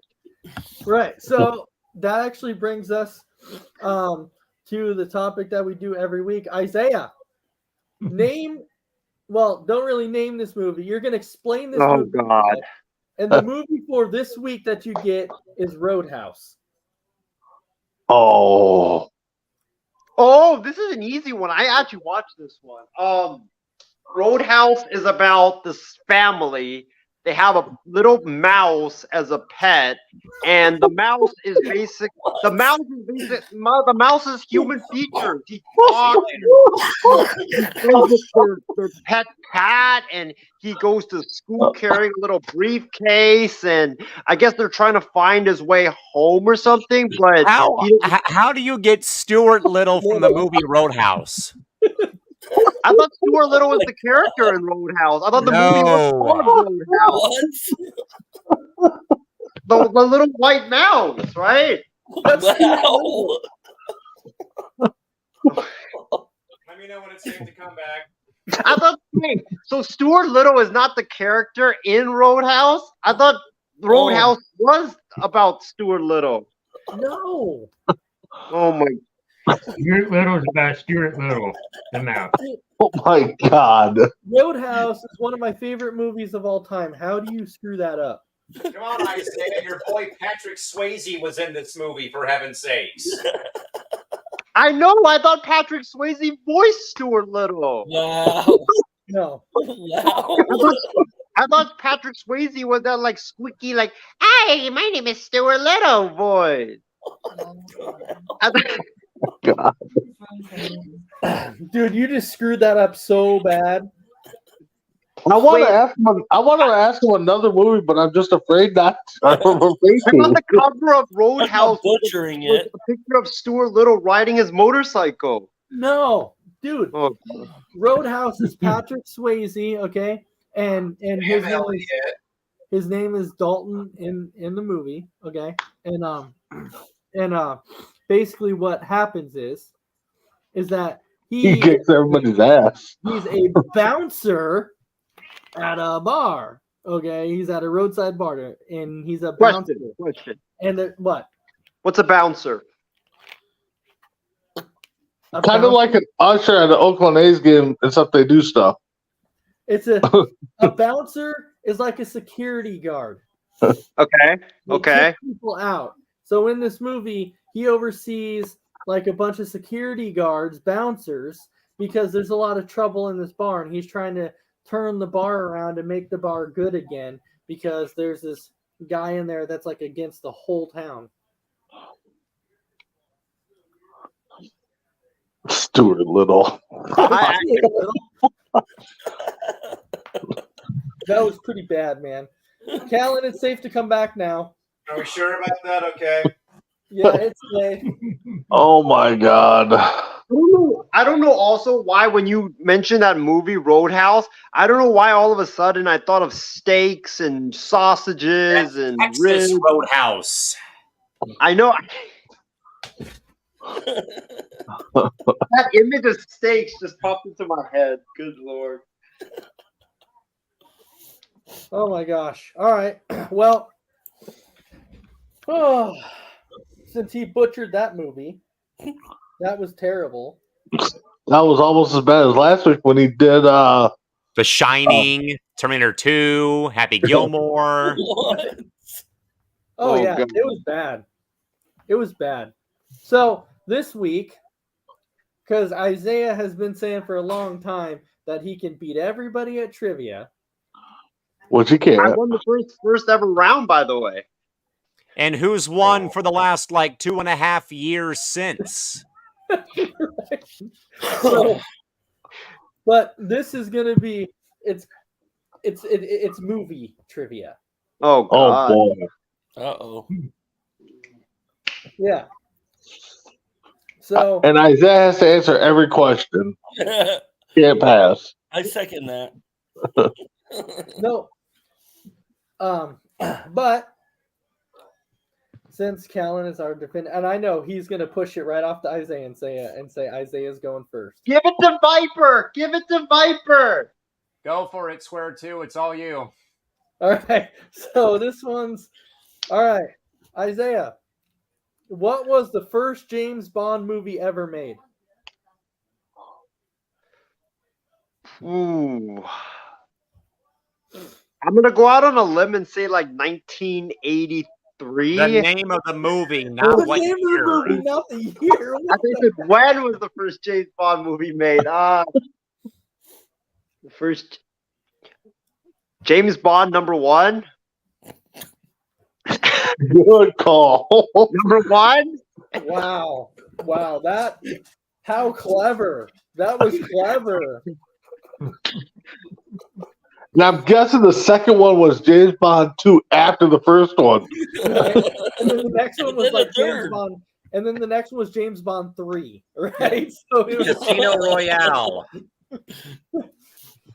Right. So that actually brings us to the topic that we do every week. Isaiah, don't really name this movie. You're going to explain this movie.
Oh, God.
And the movie for this week that you get is Roadhouse.
Oh.
Oh, this is an easy one. I actually watched this one. Roadhouse is about this family. They have a little mouse as a pet, and the mouse is the mouse is human features. He talks, he goes with their pet cat, and he goes to school carrying a little briefcase, and I guess they're trying to find his way home or something. But
How do you get Stuart Little from the movie Roadhouse?
I thought Stuart Little was the character in Roadhouse. I thought the movie was called Roadhouse. The little white mouse, right?
Let me know when it's safe to come back.
I thought so. Stuart Little is not the character in Roadhouse. I thought Roadhouse was about Stuart Little.
No.
Oh my.
Stuart Little is about Stuart Little, the mouse.
Oh my God.
Roadhouse is one of my favorite movies of all time. How do you screw that up?
Come on, Isaiah. Your boy Patrick Swayze was in this movie, for heaven's sakes.
I know. I thought Patrick Swayze voiced Stuart Little.
Wow.
No.
Wow.
I thought Patrick Swayze was that like squeaky, like, "Hi, my name is Stuart Little" voice.
God.
Dude, you just screwed that up so bad.
I want to ask him another movie, but I'm just afraid not.
I thought the cover of Roadhouse
butchering
was
it.
a picture of Stuart Little riding his motorcycle.
No, dude.
Oh.
Roadhouse is Patrick Swayze, okay, and his name is Dalton in the movie, okay, and basically what happens is that
he kicks everybody's ass.
He's a bouncer at a bar. Okay, he's at a roadside bar, and he's a bouncer.
Question.
And what?
What's a bouncer?
Kind of like an usher at an Oakland A's game, except they do stuff.
It's a bouncer is like a security guard.
Okay.
They kick people out. So in this movie, he oversees like a bunch of security guards, bouncers, because there's a lot of trouble in this bar, and he's trying to turn the bar around and make the bar good again because there's this guy in there that's like against the whole town.
Stuart Little.
That was pretty bad, man. Callan, it's safe to come back now.
Are we sure about that? Okay.
Yeah, it's safe.
Oh my God.
I don't know also why when you mentioned that movie Roadhouse, I don't know why all of a sudden I thought of steaks and sausages and
Texas
ribs.
Roadhouse.
I know. That image of steaks just popped into my head. Good Lord.
Oh my gosh. All right. Well, since he butchered that movie, that was terrible.
That was almost as bad as last week when he did
The Shining, Terminator 2, Happy Gilmore.
Oh yeah, God. It was bad. It was bad. So this week, because Isaiah has been saying for a long time that he can beat everybody at trivia.
Which he can't.
I won the first ever round, by the way.
And who's won for the last like 2.5 years since?
So, but this is gonna be it's movie trivia.
Oh God.
Oh boy.
Uh-oh.
Yeah. So
and Isaiah has to answer every question. Can't pass.
I second that.
No. But since Callan is our defender, and I know he's gonna push it right off to Isaiah and say Isaiah's going first.
Give it to Viper. Give it to Viper.
Go for it, Square Two. It's all you.
All right. So this one's all right. Isaiah, what was the first James Bond movie ever made?
Ooh. I'm gonna go out on a limb and say like 1983.
The name of the movie, not
The
what
name of
year.
the movie, not the year.
I think it's when was the first James Bond movie made? The first James Bond #1.
Good call.
#1.
Wow. How clever. That was clever.
Now I'm guessing the second one was James Bond 2 after the first one.
Right? And then the next one was
Then the
like James
third.
Bond. And then the next one was James Bond 3. Right? So it was
Casino Royale.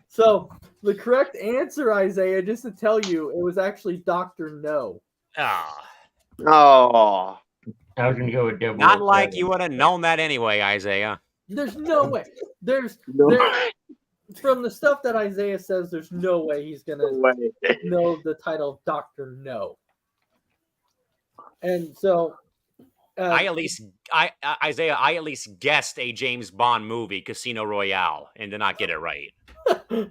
So the correct answer, Isaiah, just to tell you, it was actually Dr. No.
Ah,
Oh.
I was gonna go with double.
not like you would have known that anyway, Isaiah.
There's no way. There's
No
from the stuff that Isaiah says, there's no way he's gonna
way.
know the title of Dr. No. And so
Isaiah, I at least guessed a James Bond movie, Casino Royale, and did not get it right.
right.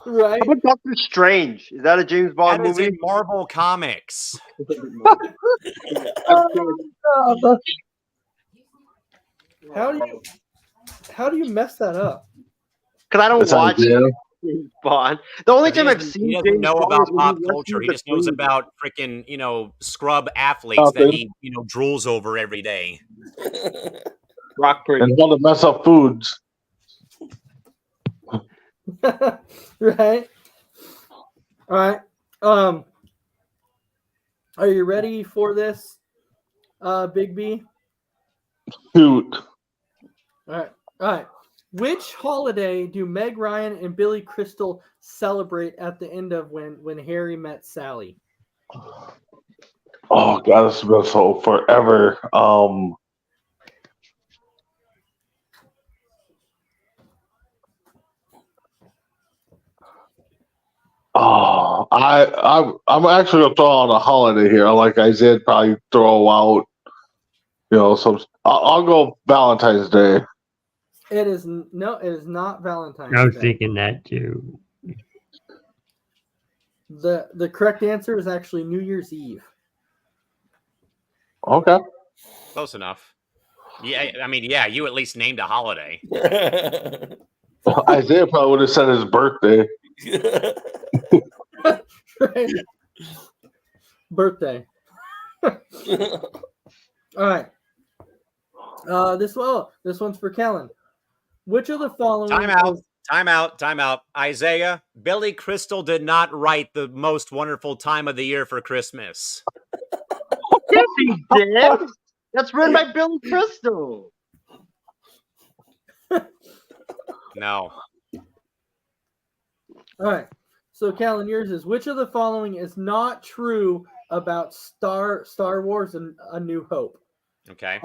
How about Doctor Strange? Is that a James Bond
That is
movie?
in Marvel Comics.
How do you mess that up?
Because I don't
That's
watch
Isaiah.
James Bond. The only time I've
He
seen
doesn't
James
know
Bond
about
is when
pop
he
culture.
went
He
to
just
the
knows
cruise.
about freaking, scrub athletes that he, drools over every day.
Rock Bridge.
And how to mess up foods.
Right. All right. Are you ready for this, Big B?
Shoot.
All right. Which holiday do Meg Ryan and Billy Crystal celebrate at the end of when Harry met Sally?
Oh god, this has been so forever. I'm actually gonna throw out a holiday here. Like Isaiah probably throw out, some. I'll go Valentine's Day.
It is not Valentine's
I was
Day.
thinking that too.
The correct answer is actually New Year's Eve.
Okay.
Close enough. Yeah, I mean, yeah, you at least named a holiday.
Isaiah probably would have said his birthday.
Right. Birthday. All right. This one's for Kellen. Which of the following?
Time out. Isaiah, Billy Crystal did not write the most wonderful time of the year for Christmas.
Yes, he did. That's written by Billy Crystal.
No.
All right. So, Callan, yours is which of the following is not true about Star Wars and A New Hope?
Okay.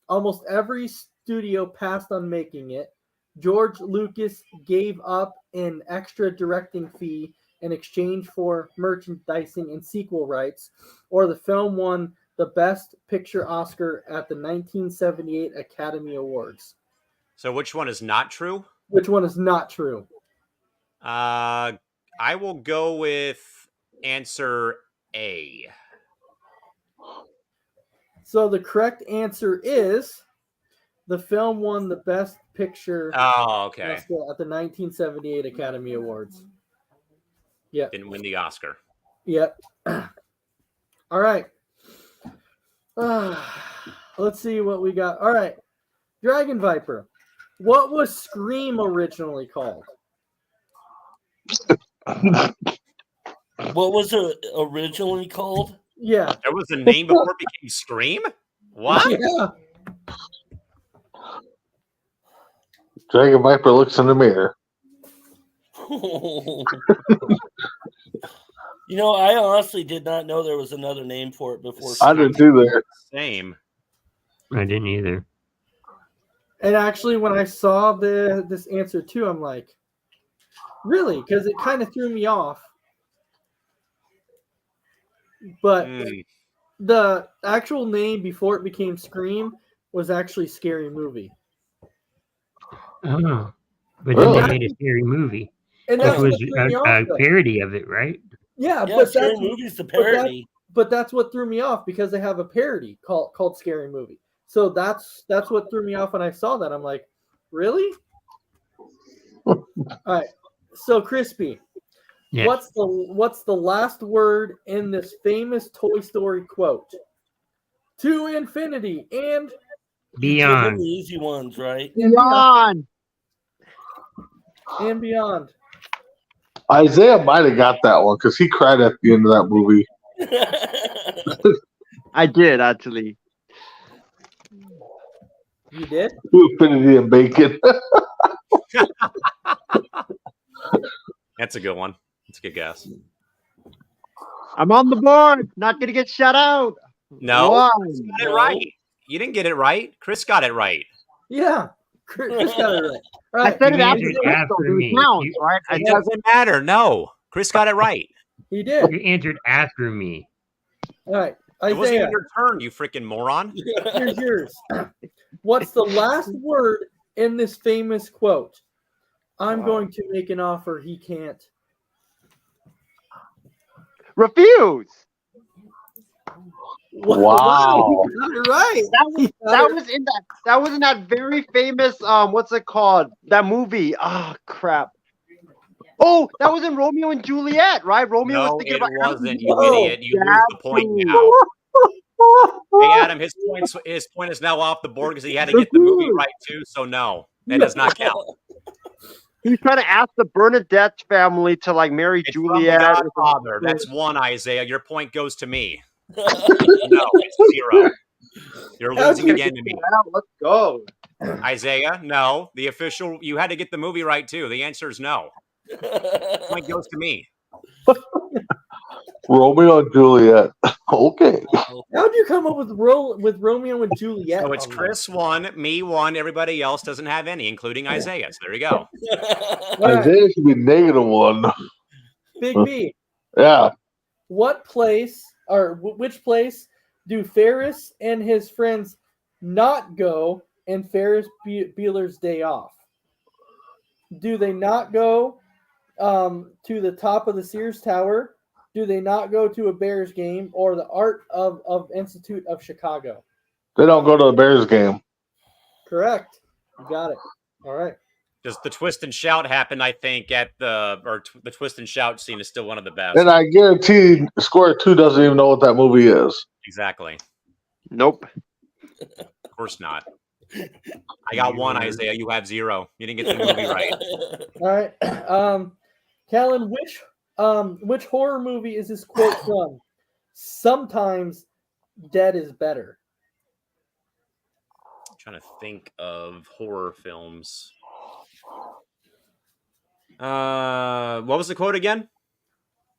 Almost every studio passed on making it. George Lucas gave up an extra directing fee in exchange for merchandising and sequel rights, or the film won the Best Picture Oscar at the 1978 Academy Awards.
So which one is not true?
Which one is not true?
I will go with answer A.
So the correct answer is the film won the Best Picture
Oh, okay.
Oscar at the 1978 Academy Awards. Yeah.
Didn't win the Oscar.
Yep. All right. Let's see what we got. All right. Dragon Viper. What was Scream originally called?
What was it originally called?
Yeah.
There was a name before it became Scream? What?
Yeah.
Dragon Viper looks in the mirror.
I honestly did not know there was another name for it before.
I didn't either.
Same.
I didn't either.
And actually, when I saw this answer too, I'm like, Really, because it kind of threw me off. But the actual name before it became Scream was actually Scary Movie.
Oh, but
Really?
then they made a scary movie,
And
which
that's what
was
threw me off.
a
Though.
parody of it, right?
Yeah,
Yeah,
but
Scary
that's
Movie's the
but that-
parody.
But that's what threw me off because they have a parody called Scary Movie. So that's what threw me off when I saw that. I'm like, really? All right. So Crispy,
Yes.
what's the last word in this famous Toy Story quote? To infinity and
You give them
Beyond.
the easy ones, right?
Beyond.
and beyond.
Isaiah might have got that one because he cried at the end of that movie.
I did actually.
You did?
To infinity and bacon.
That's a good one. That's a good guess.
I'm on the board. Not gonna get shut out.
No,
One.
Chris got it right. You didn't get it right. Chris got it right.
Yeah. Chris got it right. All
I
right.
said it
You
after
answered
the
after
so
me.
it counts, right?
It doesn't matter. No, Chris got it right.
He did.
You answered after me.
All right.
It wasn't
Isaiah,
even your turn, you freaking moron.
here's yours. What's the last word in this famous quote? I'm going to make an offer he can't.
Refuse.
Wow.
You got it right.
That was in that very famous what's it called? That movie. Oh crap. Oh, that was in Romeo and Juliet, right? Romeo was
No,
thinking
it
about
wasn't, you
Oh,
idiot. You lose the point now. Hey, Adam, his point is now off the board because he had to get the movie right too. So no, that does not count.
He's trying to ask the Bernadette family to like marry
It's from
Juliet.
The Godfather. That's one, Isaiah. Your point goes to me. No, it's 0. You're losing again to me.
Let's go.
Isaiah, no. The official, you had to get the movie right too. The answer is no. Point goes to me.
Romeo and Juliet. Okay.
How'd you come up with Romeo and Juliet?
So it's Chris 1, me 1. Everybody else doesn't have any, including Isaiah. So there you go.
All right.
Isaiah should be -1.
Big B.
Yeah.
What place or which place do Ferris and his friends not go in Ferris Bueller's Day Off? Do they not go to the top of the Sears Tower? Do they not go to a Bears game or the Art of Institute of Chicago?
They don't go to the Bears game.
Correct. You got it. All right.
Does the twist and shout happen? I think the twist and shout scene is still one of the best.
And I guarantee Square 2 doesn't even know what that movie is.
Exactly.
Nope.
Of course not. I got 1, Isaiah. You have 0. You didn't get the movie right.
All right. Callan, which horror movie is this quote from? Sometimes dead is better.
I'm trying to think of horror films. What was the quote again?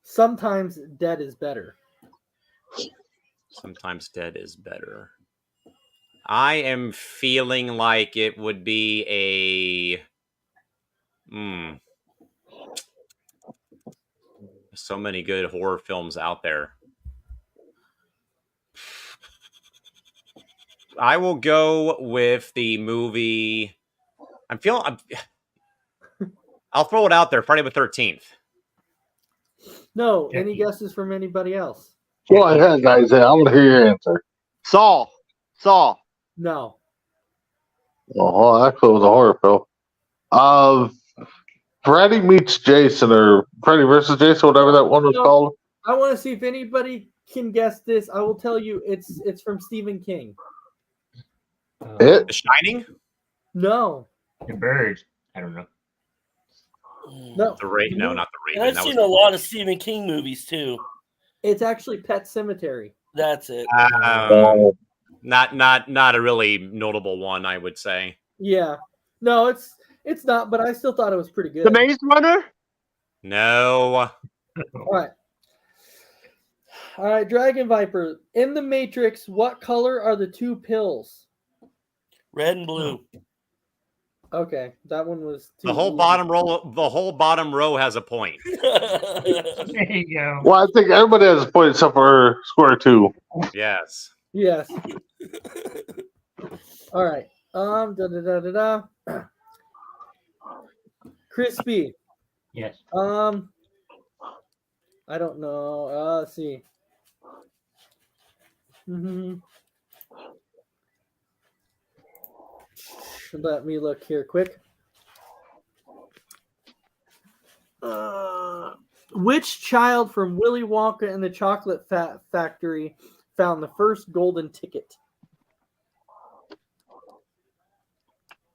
Sometimes dead is better.
Sometimes dead is better. I am feeling like it would be a so many good horror films out there. I will go with the movie. I'll throw it out there. Friday the 13th.
No, any guesses from anybody else?
Go ahead, guys. I want to hear your answer.
Saw.
No.
Oh, actually, it was a horror film. Freddy meets Jason, or Freddy versus Jason, whatever that one was called.
I want to see if anybody can guess this. I will tell you, it's from Stephen King.
It?
The Shining?
No.
The Birds. I don't know.
No.
The Raven? No, not the Raven.
I've seen a lot of Stephen King movies too.
It's actually Pet Cemetery.
That's it.
Not a really notable one, I would say.
Yeah. No, it's not, but I still thought it was pretty good.
The Maze Runner?
No.
All right, Dragon Viper. In the Matrix, what color are the 2 pills?
Red and blue.
Okay, that one was too
The whole
easy.
bottom row. The whole bottom row has a point.
There you go.
Well, I think everybody has a point except for square two.
Yes.
Yes. All right. Crispy.
Yes.
I don't know. Let's see. Let me look here quick. Which child from Willy Wonka and the Chocolate Factory found the first golden ticket?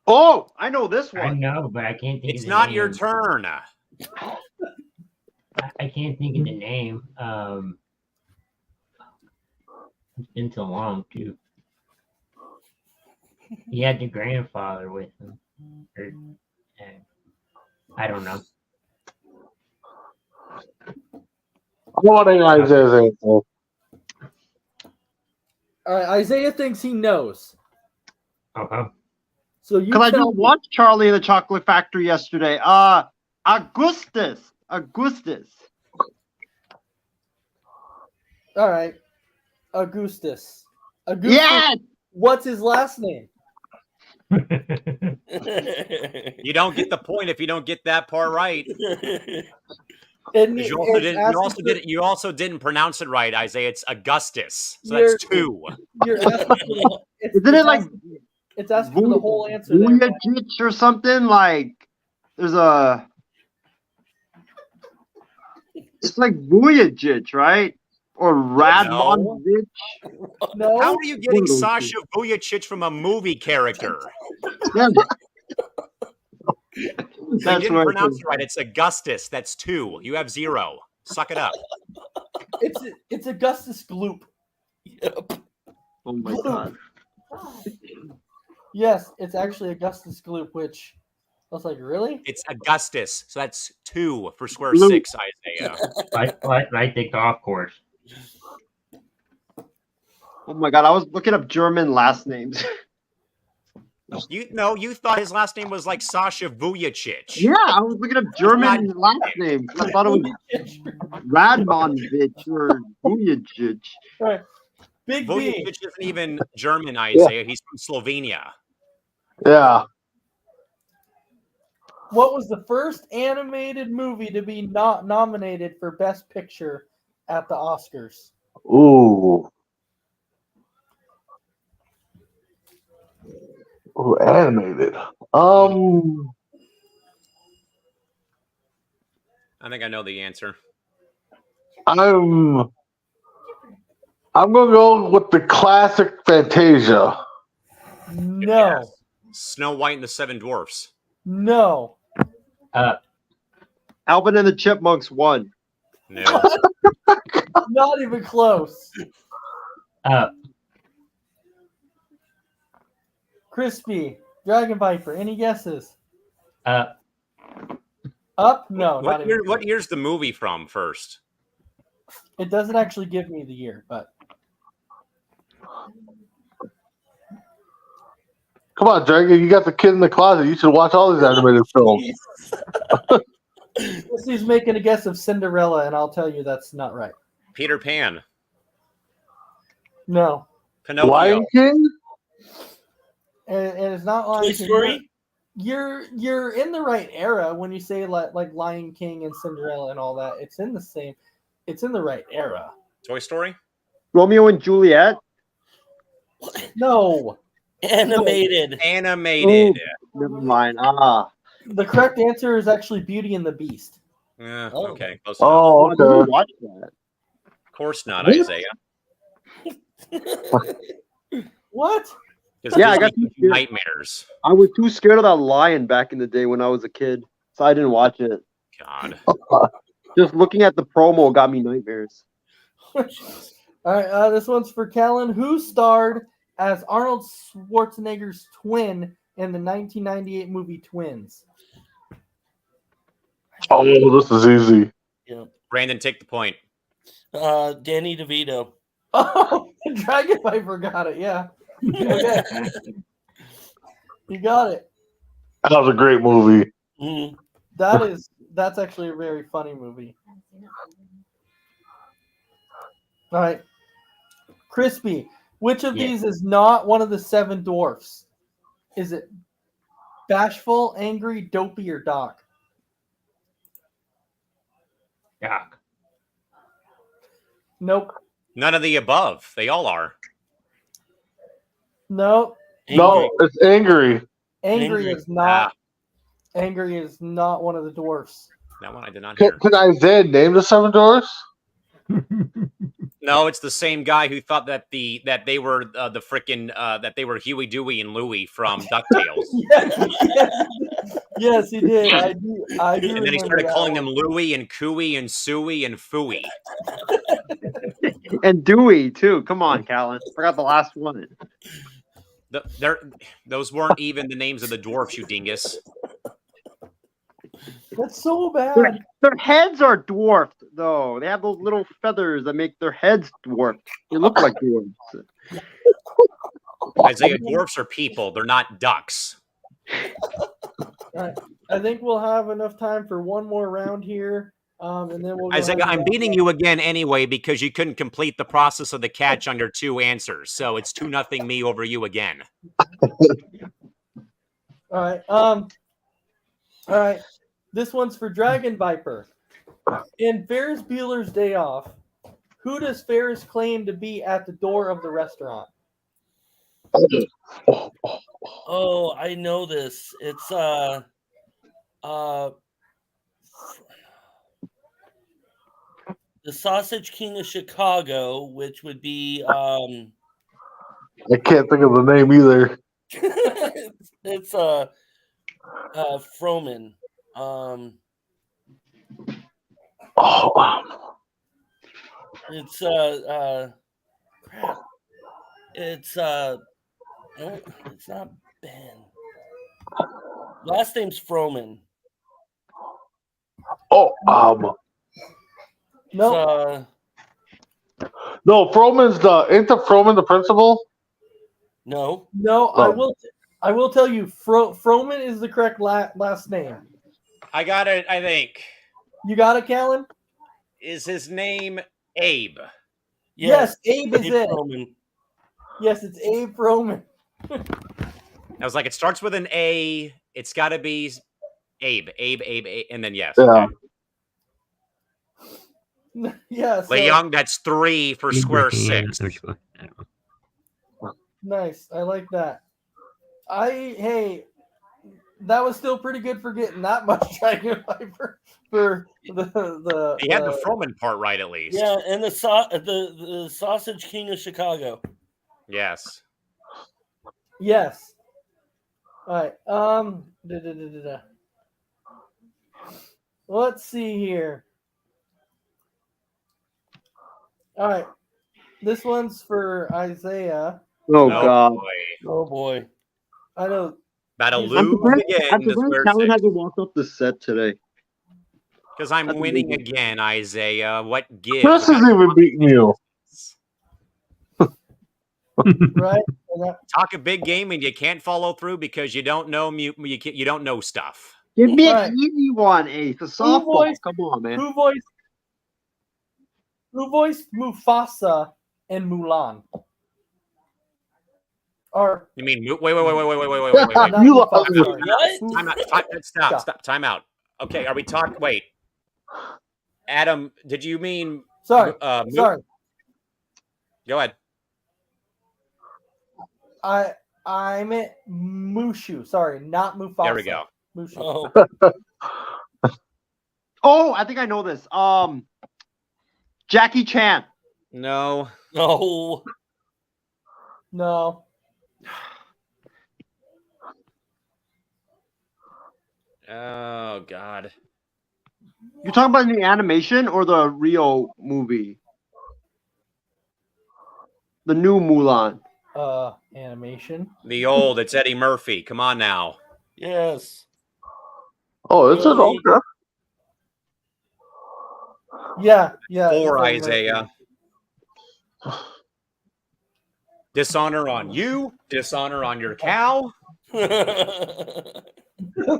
Oh, I know this
I
one.
know, but I can't think
It's
of the
not
name.
your turn.
I can't think of the name. It's been so long, too. He had the grandfather with him. I don't know.
I want to hear Isaiah's answer.
All right, Isaiah thinks he knows.
Uh-huh.
So you
Because I
tell
just
me.
watched Charlie and the Chocolate Factory yesterday. Augustus.
All right, Augustus.
Yes.
What's his last name?
You don't get the point if you don't get that part right.
And
You also didn't pronounce it right, Isaiah. It's Augustus. So
You're-
that's 2.
You're asking for the,
Isn't it like
it's asking for the whole answer there. man.
Vujicic or something? Like there's a. It's like Vujicic, right? Or Radmonovic.
No.
How are you getting Sasha Vujicic from a movie character?
Yeah.
You
That's
didn't
right.
pronounce it right. It's Augustus. That's 2. You have 0. Suck it up.
It's Augustus Gloop.
Oh my god.
Yes, it's actually Augustus Gloop, which I was like, really?
It's Augustus. So that's 2 for square
Blue.
6, Isaiah.
Like the golf course.
Oh my god, I was looking up German last names.
You thought his last name was like Sasha Vujicic.
Yeah, I was looking up German last names. I thought it was Radmonovic or Vujicic.
Right. Big B.
Vujicic isn't even German, Isaiah. He's from Slovenia.
Yeah.
What was the first animated movie to be not nominated for Best Picture at the Oscars?
Ooh. Ooh, animated.
I think I know the answer.
I'm gonna go with the classic Fantasia.
No.
Snow White and the Seven Dwarfs.
No.
Alvin and the Chipmunks won.
No.
Not even close. Crispy. Dragon Viper. Any guesses? Up? No. not even
What year's the movie from first?
It doesn't actually give me the year, but
Come on, Dragon. You got the kid in the closet. You should watch all these animated films.
He's making a guess of Cinderella, and I'll tell you that's not right.
Peter Pan.
No.
Pinocchio.
Lion King?
And it's not Lion
Toy
King.
Story?
You're in the right era when you say like Lion King and Cinderella and all that. It's in the right era.
Toy Story?
Romeo and Juliet.
No.
Animated.
Animated.
Never mind.
The correct answer is actually Beauty and the Beast.
Yeah,
Oh.
okay. Close enough.
Oh,
I didn't
okay.
watch that.
Of course not, Isaiah.
What?
Because
Yeah, I
Disney
got
gives
you.
you nightmares.
I was too scared of that lion back in the day when I was a kid, so I didn't watch it.
God.
Just looking at the promo got me nightmares.
All right, this one's for Kellen. Who starred as Arnold Schwarzenegger's twin in the 1998 movie Twins?
Oh, this is easy.
Yeah.
Brandon, take the point.
Danny DeVito.
Oh, Dragon Viper got it. Yeah. Okay. You got it.
That was a great movie.
Mhm.
That's actually a very funny movie. All right, Crispy. Which of
Yeah.
these is not one of the 7 dwarfs? Is it Bashful, Angry, Dopey, or Doc?
Doc.
Nope.
None of the above. They all are.
Nope.
No, it's Angry.
Angry
Angry.
is not. Angry is not one of the dwarfs.
That one I did not
Can,
hear.
can Isaiah name the 7 dwarfs?
No, it's the same guy who thought that they were the frickin' that they were Huey, Dewey, and Louie from DuckTales.
Yes, he did. I do.
And then he started
remember
calling
that
them Louie and Cooey and Suey and Fooey.
And Dewey too. Come on, Callan. Forgot the last one.
Those weren't even the names of the dwarfs, you dingus.
That's so bad.
Their heads are dwarfed, though. They have those little feathers that make their heads dwarfed. They look like dwarfs.
Isaiah, dwarfs are people. They're not ducks.
All right. I think we'll have enough time for one more round here, and then we'll.
Isaiah, I'm beating you again anyway because you couldn't complete the process of the catch on your 2 answers. So it's 2-0 me over you again.
All right. All right. This one's for Dragon Viper. In Ferris Bueller's Day Off, who does Ferris claim to be at the door of the restaurant?
Oh, I know this. It's the Sausage King of Chicago, which would be
I can't think of the name either.
it's Froman. It's crap. It's no, it's not Ben. Last name's Froman.
No.
No, Froman's ain't the Froman the principal?
No.
No, I will tell you, Froman is the correct last name.
I got it, I think.
You got it, Callan?
Is his name Abe?
Yes, Abe is
Abe
it.
Froman.
Yes, it's Abe Froman.
I was like, it starts with an A. It's got to be Abe, and then yes.
Yeah.
Okay.
Yeah. So,
Leung, that's 3 for square 6.
nice. I like that. Hey, that was still pretty good for getting that much Dragon Viper for the.
He had the Froman part right at least.
Yeah, and the Sausage King of Chicago.
Yes.
Yes. All right. Let's see here. All right. This one's for Isaiah.
Oh, God.
Boy.
Oh boy.
I know.
About to
I'm
lose again.
I'm surprised Callan hasn't walked up the set today.
Because I'm winning again, Isaiah. What gives?
Chris is even beating you.
Right?
Talk a big game and you can't follow through because you don't know you don't know stuff.
Give me
Right.
an easy one, Ace. A softball. Come on, man.
Who voiced Mufasa in Mulan? Or
You mean wait.
not
You
Mufasa,
lost.
sorry.
What?
Stop. Time out. Okay, are we talking? Wait, Adam, did you mean?
Sorry. Sorry.
Go ahead.
I meant Mushu. Sorry, not Mufasa.
There we go.
Mushu.
Oh,
Oh, I think I know this. Jackie Chan.
No.
no.
No.
Oh God.
You talking about the animation or the Rio movie? The new Mulan.
Animation.
The old. It's Eddie Murphy. Come on now.
Yes.
Oh, it's an okay.
Yeah.
4,
it's Eddie
Isaiah. Dishonor on you. Dishonor on your cow.
All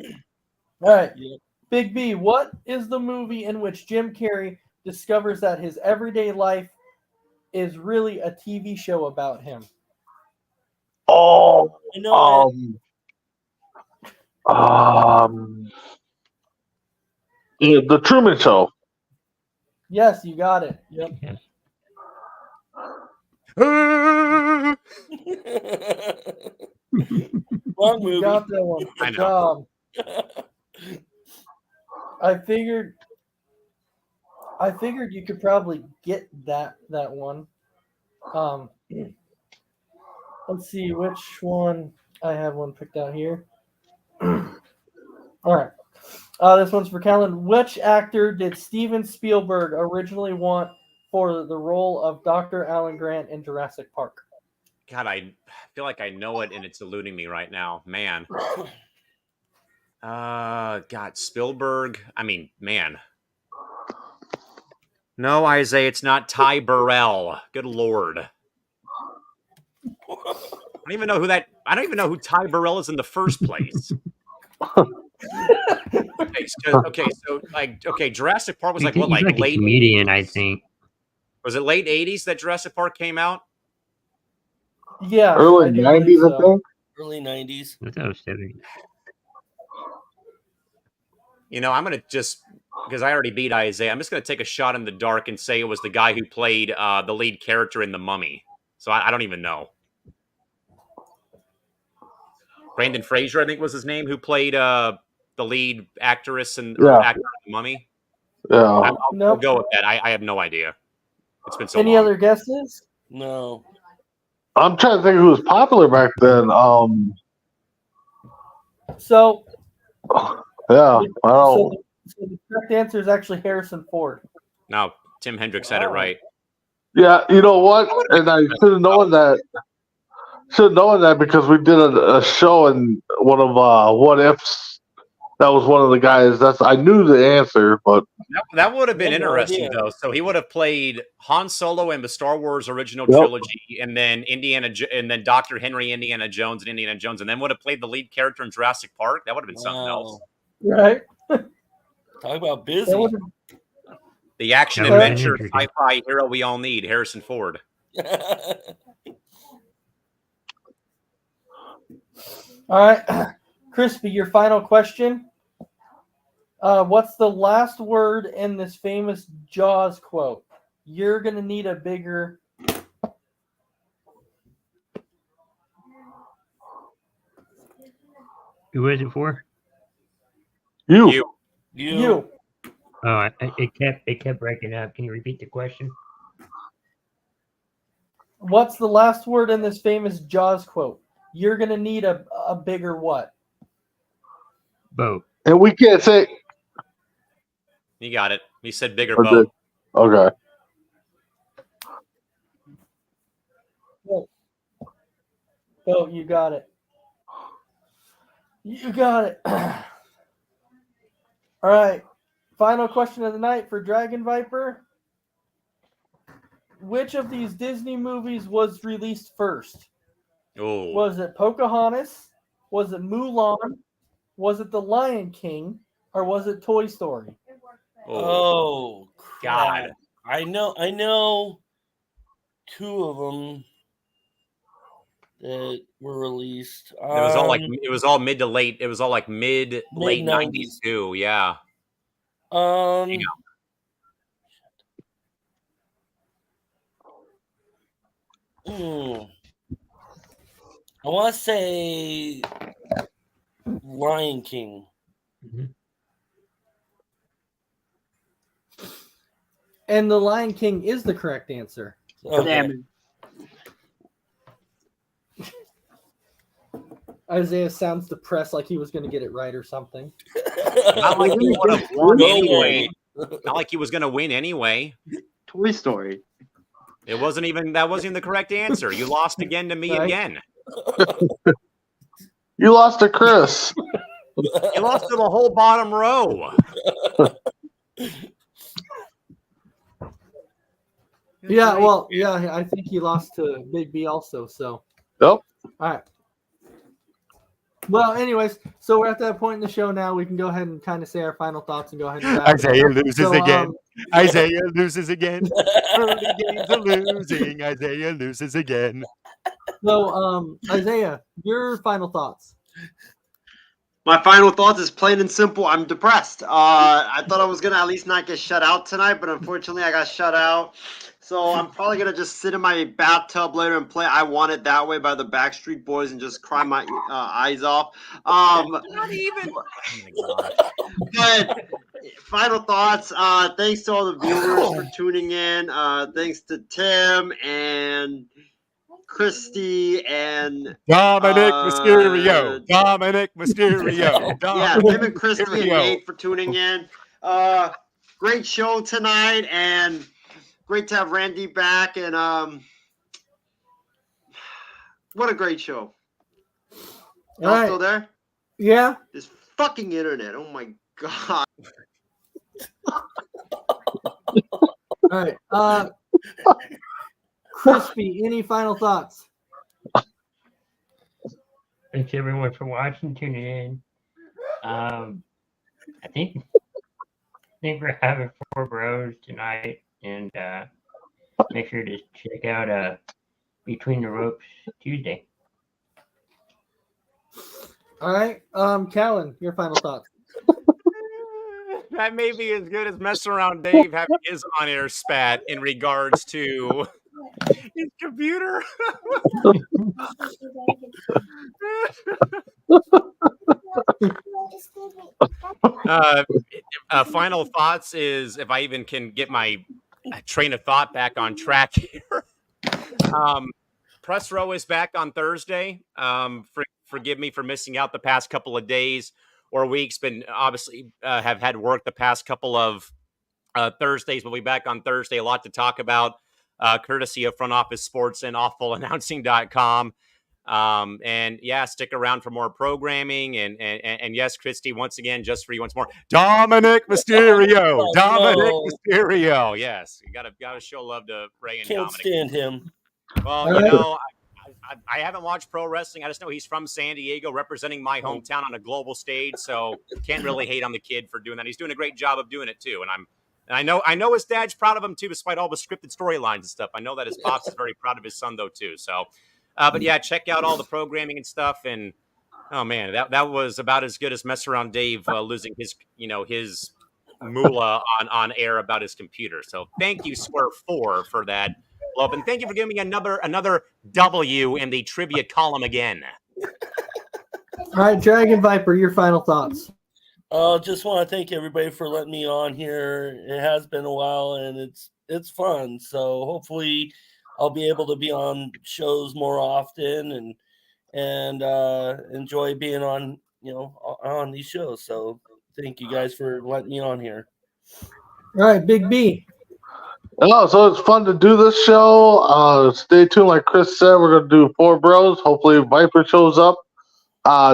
right.
Yep.
Big B, what is the movie in which Jim Carrey discovers that his everyday life is really a TV show about him?
Oh,
I know
the Truman Show.
Yes, you got it. Yep.
it. Wrong
You
movie.
got that one.
I
Good
know.
job. I figured you could probably get that one. Let's see which one. I have one picked out here. All right. This one's for Callan. Which actor did Steven Spielberg originally want for the role of Dr. Alan Grant in Jurassic Park?
God, I feel like I know it, and it's eluding me right now. Man. God, Spielberg. I mean, man. No, Isaiah, it's not Ty Burrell. Good Lord. I don't even know who Ty Burrell is in the first place. Okay, Jurassic Park was
He's like a
late
comedian, I think.
Was it late 80s that Jurassic Park came out?
Yeah.
Early 90s, I think.
Early 90s.
I thought it was 70s.
You know, I'm going to just, because I already beat Isaiah, I'm just going to take a shot in the dark and say it was the guy who played the lead character in The Mummy. So I don't even know. Brandon Fraser, I think was his name, who played the lead actress and actor in The Mummy.
Yeah.
I'll go with that. I have no idea. It's been so long.
Any other guesses?
No.
I'm trying to think who was popular back then.
So,
yeah, I don't.
So the correct answer is actually Harrison Ford.
No, Tim Hendricks had it right.
Yeah, you know what? And I should have known that. Should have known that because we did a show in one of What Ifs. That was one of the guys. I knew the answer, but
that would have been
I had no
interesting
idea.
though. So he would have played Han Solo in the Star Wars original trilogy, and then and then Dr. Henry Indiana Jones and Indiana Jones, and then would have played the lead character in Jurassic Park. That would have been something else.
Right.
Talk about busy.
The action
That would've been
adventure
interesting.
sci-fi hero we all need, Harrison Ford.
All right. Crispy, your final question. What's the last word in this famous Jaws quote? You're going to need a bigger...
Who is it for?
you.
You.
Oh, it kept breaking up. Can you repeat the question?
What's the last word in this famous Jaws quote? You're going to need a bigger what?
Boat.
And we can't say.
You got it. He said bigger
Or
boat.
Okay.
Oh, you got it. You got it. All right. Final question of the night for Dragon Viper. Which of these Disney movies was released first?
Oh,
Was it Pocahontas? Was it Mulan? Was it The Lion King? Or was it Toy Story?
Oh,
God.
crap. I know two of them that were released.
It was all like it was all mid to late. It was all like mid late
Mid-90s.
90s too. Yeah.
I want to say Lion King.
Mm-hmm.
And The Lion King is the correct answer.
Okay.
Damn it.
Isaiah sounds depressed like he was going to get it right or something.
Not like he would have won
No
anyway.
way.
Not like he was going to win anyway.
Toy Story.
That wasn't even the correct answer. You lost again to me
Right.
again.
You lost to Chris.
You lost to the whole bottom row.
Yeah, well, yeah, I think he lost to Big B also. So,
Nope.
all right. Well, anyways, so we're at that point in the show now. We can go ahead and kind of say our final thoughts and go ahead and wrap it up.
Isaiah loses
So,
again. Isaiah loses again. Early games are losing. Isaiah loses again.
So, Isaiah, your final thoughts.
My final thoughts is plain and simple. I'm depressed. I thought I was gonna at least not get shut out tonight, but unfortunately I got shut out. So I'm probably gonna just sit in my bathtub later and play "I Want It That Way" by the Backstreet Boys and just cry my eyes off.
Not even. Oh my gosh.
But final thoughts. Thanks to all the viewers for tuning in. Thanks to Tim and Christy and
Dominic Mysterio. Dominic Mysterio.
yeah, Tim and Christy and
Mysterio.
Nate for tuning in. Great show tonight, and great to have Randy back. And what a great show! Y'all
All right.
still there?
Yeah.
This fucking internet. Oh my god.
All right. Crispy, any final thoughts?
Thanks everyone for watching, tuning in. I think we're having 4 bros tonight, and make sure to check out Between the Ropes Tuesday.
All right. Callan, your final thoughts.
That may be as good as messing around Dave having his on-air spat in regards to his computer. Final thoughts is, if I even can get my train of thought back on track here. Press row is back on Thursday. Forgive me for missing out the past couple of days or weeks, but obviously have had work the past couple of Thursdays. We'll be back on Thursday. A lot to talk about, courtesy of Front Office Sports and AwfulAnnouncing.com. And yeah, stick around for more programming. And yes, Christy, once again, just for you once more,
Dominic Mysterio.
Oh,
Dominic
no.
Mysterio.
yes, you gotta show love to Ray and
Can't
Dominic.
stand him.
Well, you know, I haven't watched pro wrestling. I just know he's from San Diego, representing my hometown on a global stage. So can't really hate on the kid for doing that. He's doing a great job of doing it too. And I know his dad's proud of him too, despite all the scripted storylines and stuff. I know that his pops is very proud of his son though too. So, but yeah, check out all the programming and stuff. And oh man, that was about as good as mess around Dave losing his moolah on air about his computer. So thank you, Square 4, for that. Love, and thank you for giving me another W in the trivia column again.
All right, Dragon Viper, your final thoughts.
Just want to thank everybody for letting me on here. It has been a while, and it's fun. So hopefully, I'll be able to be on shows more often and enjoy being on these shows. So thank you guys for letting me on here.
All right, Big B.
Oh, so it's fun to do this show. Stay tuned. Like Chris said, we're going to do 4 bros. Hopefully Viper shows up.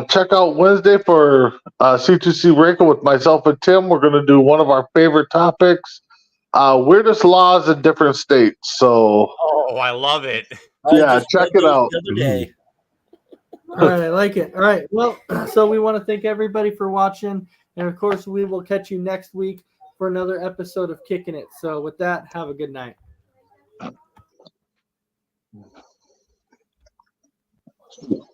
Check out Wednesday for C2C Breaker with myself and Tim. We're going to do one of our favorite topics, weirdest laws in different states. So,
oh, I love it.
Yeah, check it out.
The other day.
All right, I like it. All right, well, so we want to thank everybody for watching. And, of course, we will catch you next week for another episode of Kickin' It. So with that, have a good night.